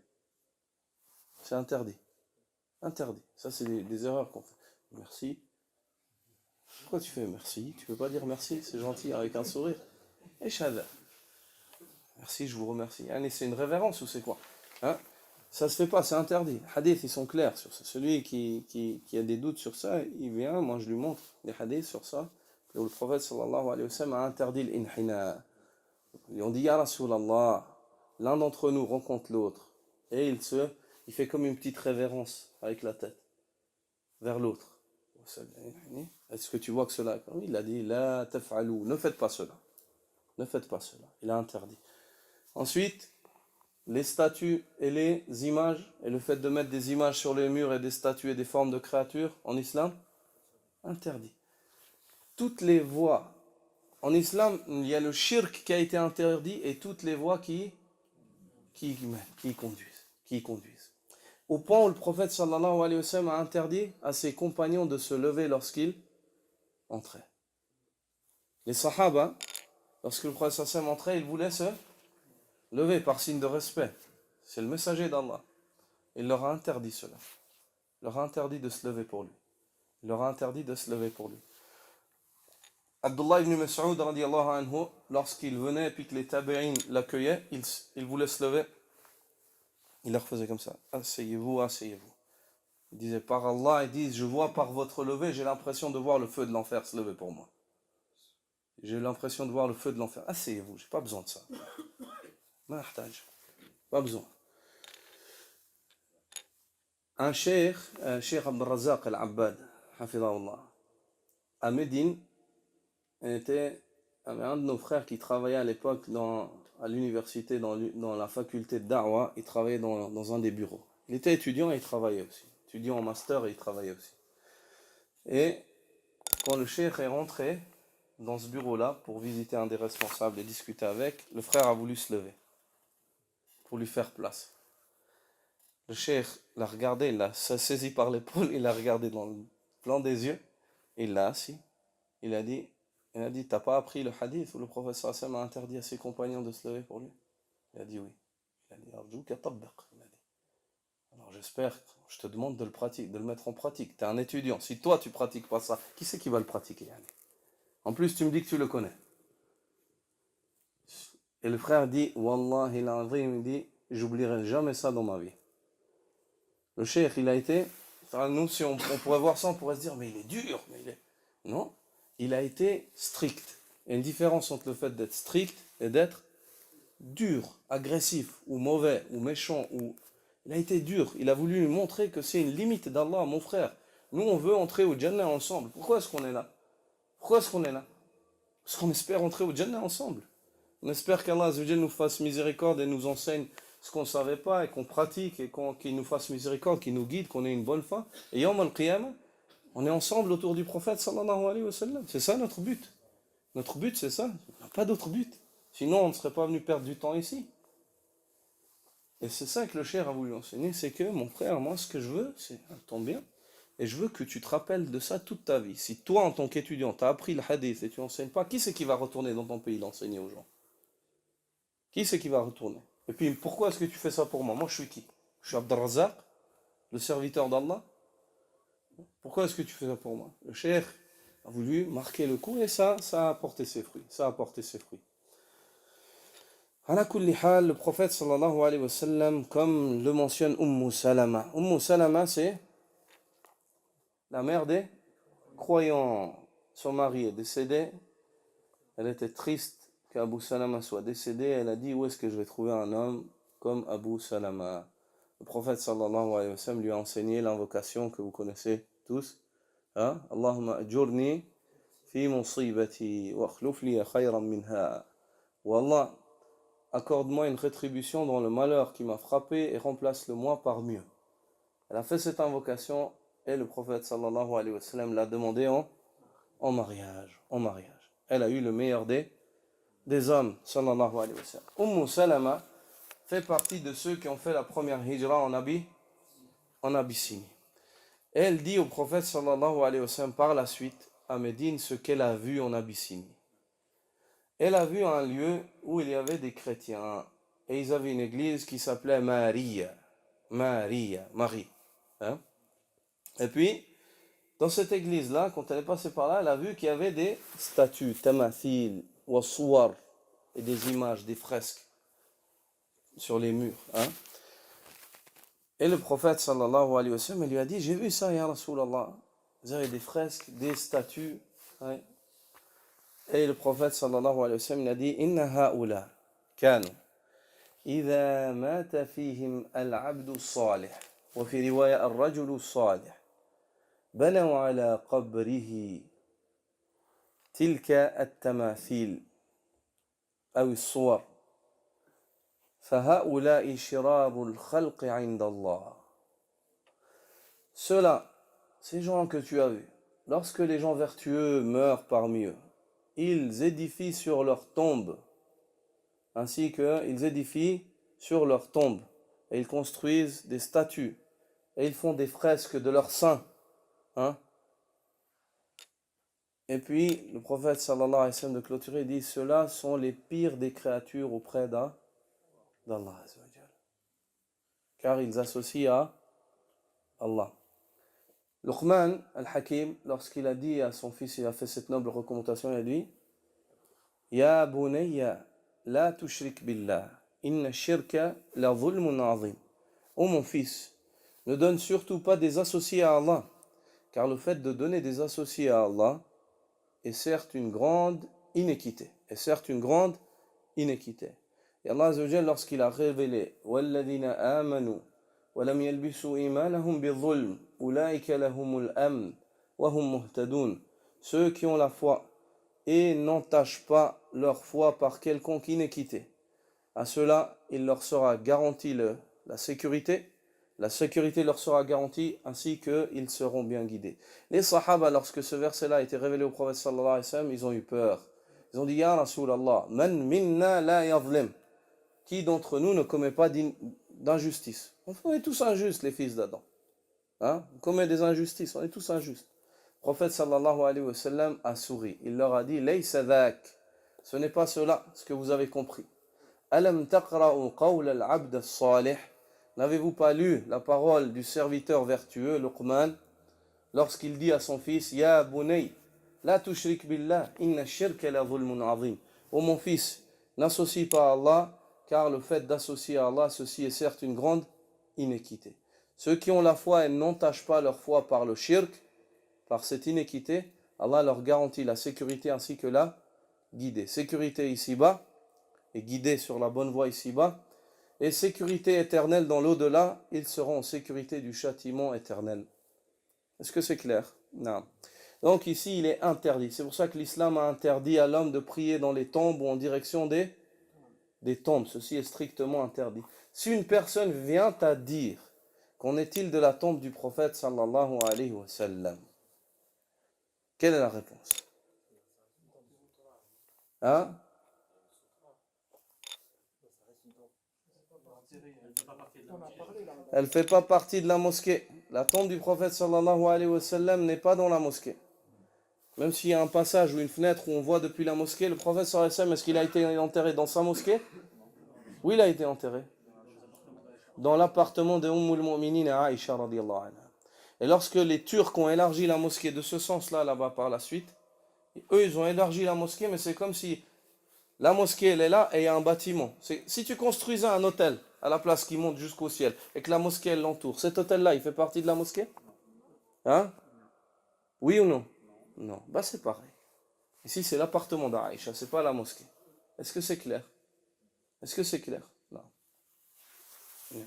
C'est interdit. Interdit. Ça, c'est des erreurs qu'on fait. Merci. Pourquoi tu fais merci? Tu peux pas dire merci, c'est gentil avec un sourire. Et shada. Merci, je vous remercie. C'est une révérence ou c'est quoi? Hein? Ça se fait pas, c'est interdit. Les hadiths, ils sont clairs sur ça. Celui qui a des doutes sur ça, il vient, moi je lui montre des hadiths sur ça. Où le prophète sallallahu alayhi wa sallam a interdit l'inhina. Et on dit, Ya Rasulallah, l'un d'entre nous rencontre l'autre. Et il fait comme une petite révérence avec la tête vers l'autre. Est-ce que tu vois que cela? Il a dit, La taf'alou, ne faites pas cela. Ne faites pas cela. Il a interdit. Ensuite, les statues et les images, et le fait de mettre des images sur les murs et des statues et des formes de créatures en islam, interdit. Toutes les voies, en islam, il y a le shirk qui a été interdit et toutes les voies qui conduisent. Au point où le prophète sallallahu alayhi wa sallam a interdit à ses compagnons de se lever lorsqu'ils entraient. Les sahaba, lorsque le prophète sallallahu alayhi wa sallam entrait, ils voulaient se lever par signe de respect. C'est le messager d'Allah. Il leur a interdit cela. Il leur a interdit de se lever pour lui. Il leur a interdit de se lever pour lui. Abdullah ibn Mas'ud radiyallahu anhu, lorsqu'il venait et puis que les tabi'in l'accueillaient, il voulait se lever. Il leur faisait comme ça. Asseyez-vous, asseyez-vous. Il disait par Allah, ils disent, je vois par votre lever, j'ai l'impression de voir le feu de l'enfer se lever pour moi. J'ai l'impression de voir le feu de l'enfer. Asseyez-vous, j'ai pas besoin de ça. Pas besoin. Un cheikh Abd al-Razzaq al-Abbad, hafidahullah, à Médine, était un de nos frères qui travaillait à l'époque à l'université, dans la faculté de Da'wa. Il travaillait dans un des bureaux. Il était étudiant et il travaillait aussi. Étudiant en master et il travaillait aussi. Et quand le cheikh est rentré dans ce bureau-là pour visiter un des responsables et discuter avec, le frère a voulu se lever pour lui faire place. Le cheikh l'a regardé, il l'a saisi par l'épaule, il l'a regardé dans le blanc des yeux, et il l'a assis. Il a dit, t'as pas appris le hadith où le prophète sallallahu alayhi wa sallam a interdit à ses compagnons de se lever pour lui? Il a dit oui. Il a dit, Arjouk tabbaq. Il a dit, alors j'espère, je te demande de le pratiquer, de le mettre en pratique. Tu es un étudiant. Si toi tu pratiques pas ça, qui c'est qui va le pratiquer? En plus, tu me dis que tu le connais. Et le frère dit, Wallahi l'azim, il dit, j'oublierai jamais ça dans ma vie. Le cheikh, il a été, nous, si on pourrait voir ça, on pourrait se dire, mais il est dur. Non, il a été strict. Il y a une différence entre le fait d'être strict et d'être dur, agressif, ou mauvais, ou méchant. Il a été dur. Il a voulu lui montrer que c'est une limite d'Allah, mon frère. Nous, on veut entrer au Jannah ensemble. Pourquoi est-ce qu'on est là? Parce qu'on espère entrer au Jannah ensemble. On espère qu'Allah nous fasse miséricorde et nous enseigne ce qu'on ne savait pas et qu'on pratique et qu'il nous fasse miséricorde, qu'il nous guide, qu'on ait une bonne fin. Et Yawm al-Qiyamah, on est ensemble autour du prophète sallallahu alayhi wa sallam. C'est ça notre but. Notre but, c'est ça. Il n'y a pas d'autre but. Sinon, on ne serait pas venu perdre du temps ici. Et c'est ça que le cheikh a voulu enseigner, c'est que mon frère, moi, ce que je veux, c'est ton bien. Et je veux que tu te rappelles de ça toute ta vie. Si toi, en tant qu'étudiant, tu as appris le hadith et tu n'enseignes pas, qui c'est qui va retourner dans ton pays l'enseigner aux gens? Qui c'est qui va retourner? Et puis, pourquoi est-ce que tu fais ça pour moi? Moi, je suis qui? Je suis Abd al-Razzaq, le serviteur d'Allah. Pourquoi est-ce que tu fais ça pour moi? Le cheikh a voulu marquer le coup et ça a apporté ses fruits. Ça a apporté ses fruits. Ala kulli hal, le prophète sallallahu alayhi wa sallam, comme le mentionne Salama. Salama, c'est la mère des croyants. Son mari est décédé. Elle était triste qu'Abu Salama soit décédé. Elle a dit, où est-ce que je vais trouver un homme comme Abu Salama? Le prophète sallallahu alayhi wa sallam lui a enseigné l'invocation que vous connaissez tous. Allahumma ajurni fi musibati wa akhluf li khayran minha. Wa Allah, accorde-moi une rétribution dans le malheur qui m'a frappé et remplace-le moi par mieux. Elle a fait cette invocation et le prophète sallallahu alayhi wa sallam l'a demandé en mariage. Elle a eu le meilleur des hommes, sallallahu alayhi wa sallam. Salama fait partie de ceux qui ont fait la première hijra en Abyssinie. Elle dit au prophète sallallahu alayhi wa sallam par la suite à Médine ce qu'elle a vu en Abyssinie. Elle a vu un lieu où il y avait des chrétiens et ils avaient une église qui s'appelait Marie. Et puis, dans cette église-là, quand elle est passée par là, elle a vu qu'il y avait des statues, tamathil, wasuwar, et des images, des fresques sur les murs. Et le prophète sallallahu alayhi wa sallam lui a dit, j'ai vu ça, ya Rasulallah. Vous avez des fresques, des statues. Et le prophète sallallahu alayhi wa sallam a dit, inna ha'ula kanu idha mata fihim al-abdu salih wa fi riwaya al-rajulu salih banaw ala qabrihi tilka at-tamathil aw as-suwar فهؤلاء شرار الخلق عند الله. Ceux-là, ces gens que tu as vus, lorsque les gens vertueux meurent parmi eux, ils édifient sur leur tombe, ainsi qu'ils édifient sur leur tombe, et ils construisent des statues, et ils font des fresques de leurs saints. Hein? Et puis, le prophète sallallahu alayhi wa sallam de clôturer dit, ceux-là sont les pires des créatures auprès d'Allah, car ils associent à Allah. Luqman al-Hakim, lorsqu'il a dit à son fils, il a fait cette noble recommandation, il a dit, Ya bunayya, la tushrik billah, inna shirka la zulmun azim. Ô mon fils, ne donne surtout pas des associés à Allah, car le fait de donner des associés à Allah est certes une grande iniquité. Et Allah Azza wa Jalla, lorsqu'il a révélé Walladina amanu wa lam yalbisu imanahum bi-dhulm ulaika lahumul amn wa hum muhtadun. Ceux qui ont la foi et n'entachent pas leur foi par quelconque iniquité, à ceux-là, il leur sera garanti la sécurité. La sécurité leur sera garantie, ainsi qu'ils seront bien guidés. Les Sahaba, lorsque ce verset-là a été révélé au prophète sallallahu alayhi wa sallam, ils ont eu peur. Ils ont dit, Ya Rasulallah, man minna la yadlim. Qui d'entre nous ne commet pas d'injustice? On est tous injustes, les fils d'Adam. Hein? On commet des injustices, on est tous injustes. Le prophète sallallahu alayhi wa sallam a souri. Il leur a dit, Laysa dhak. Ce n'est pas cela, ce que vous avez compris. Alam taqra'u qawla al-abd as-salih. N'avez-vous pas lu la parole du serviteur vertueux, Luqman, lorsqu'il dit à son fils, Ya bunay, la tushrik billah, inna shirka la zulmun azim. Ô mon fils, n'associe pas à Allah, car le fait d'associer à Allah, ceci est certes une grande iniquité. Ceux qui ont la foi et n'entachent pas leur foi par le shirk, par cette iniquité, Allah leur garantit la sécurité ainsi que la guidée. Sécurité ici-bas, et guidée sur la bonne voie ici-bas, et sécurité éternelle dans l'au-delà, ils seront en sécurité du châtiment éternel. Est-ce que c'est clair? Non. Donc ici, il est interdit. C'est pour ça que l'islam a interdit à l'homme de prier dans les tombes ou en direction des tombes. Ceci est strictement interdit. Si une personne vient à dire qu'en est-il de la tombe du prophète sallallahu alayhi wa sallam, quelle est la réponse? Hein? Elle ne fait pas partie de la mosquée. La tombe du prophète sallallahu alayhi wa sallam n'est pas dans la mosquée. Même s'il y a un passage ou une fenêtre où on voit depuis la mosquée, le prophète sallallahu alayhi wa sallam, est-ce qu'il a été enterré dans sa mosquée? Oui, il a été enterré. Dans l'appartement de Ummul Mu'minin Aïcha radiyallahu anha. Et lorsque les Turcs ont élargi la mosquée de ce sens-là, là-bas par la suite, eux, ils ont élargi la mosquée, mais c'est comme si la mosquée, elle est là et il y a un bâtiment. Si tu construisais un hôtel à la place qui monte jusqu'au ciel et que la mosquée, elle l'entoure, cet hôtel-là, il fait partie de la mosquée? Hein? Oui ou non? Non. Bah, c'est pareil. Ici, c'est l'appartement d'Aïcha, c'est pas la mosquée. Est-ce que c'est clair? Est-ce que c'est clair? Non. Non.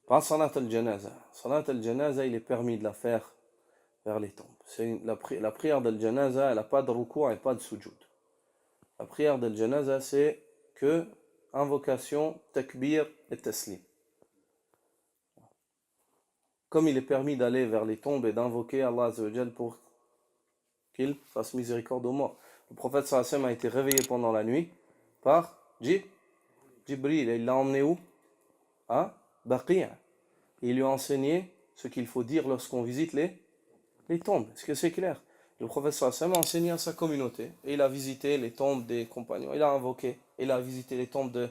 Pas salat al-janaza. Salat al-janaza, il est permis de la faire vers les tombes. C'est la prière d'al-janaza, elle n'a pas de ruku' et pas de sujoud. La prière d'al-janaza, c'est que invocation, takbir et taslim. Comme il est permis d'aller vers les tombes et d'invoquer Allah Azza wa Jal pour qu'il fasse miséricorde aux morts. Le prophète sallallahu alayhi wa sallam a été réveillé pendant la nuit par Jibril. Et il l'a emmené où? À Baqi'. Il lui a enseigné ce qu'il faut dire lorsqu'on visite les tombes. Est-ce que c'est clair? Le prophète sallallahu alayhi wa sallam a enseigné à sa communauté. Et il a visité les tombes des compagnons. Il a invoqué. Il a visité les tombes de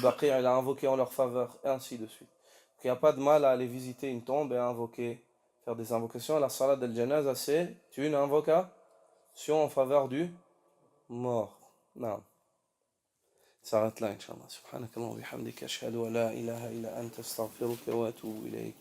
Baqi'. Il a invoqué en leur faveur. Et ainsi de suite. Donc, il n'y a pas de mal à aller visiter une tombe et à invoquer, faire des invocations. La salat al-janaza, c'est une invocation en faveur du mort. Non. s'arrête là, Inch'Allah. Subhanakallah wa bihamdika, ashhadu an la ilaha illa anta astaghfiruka wa atubu ilayk.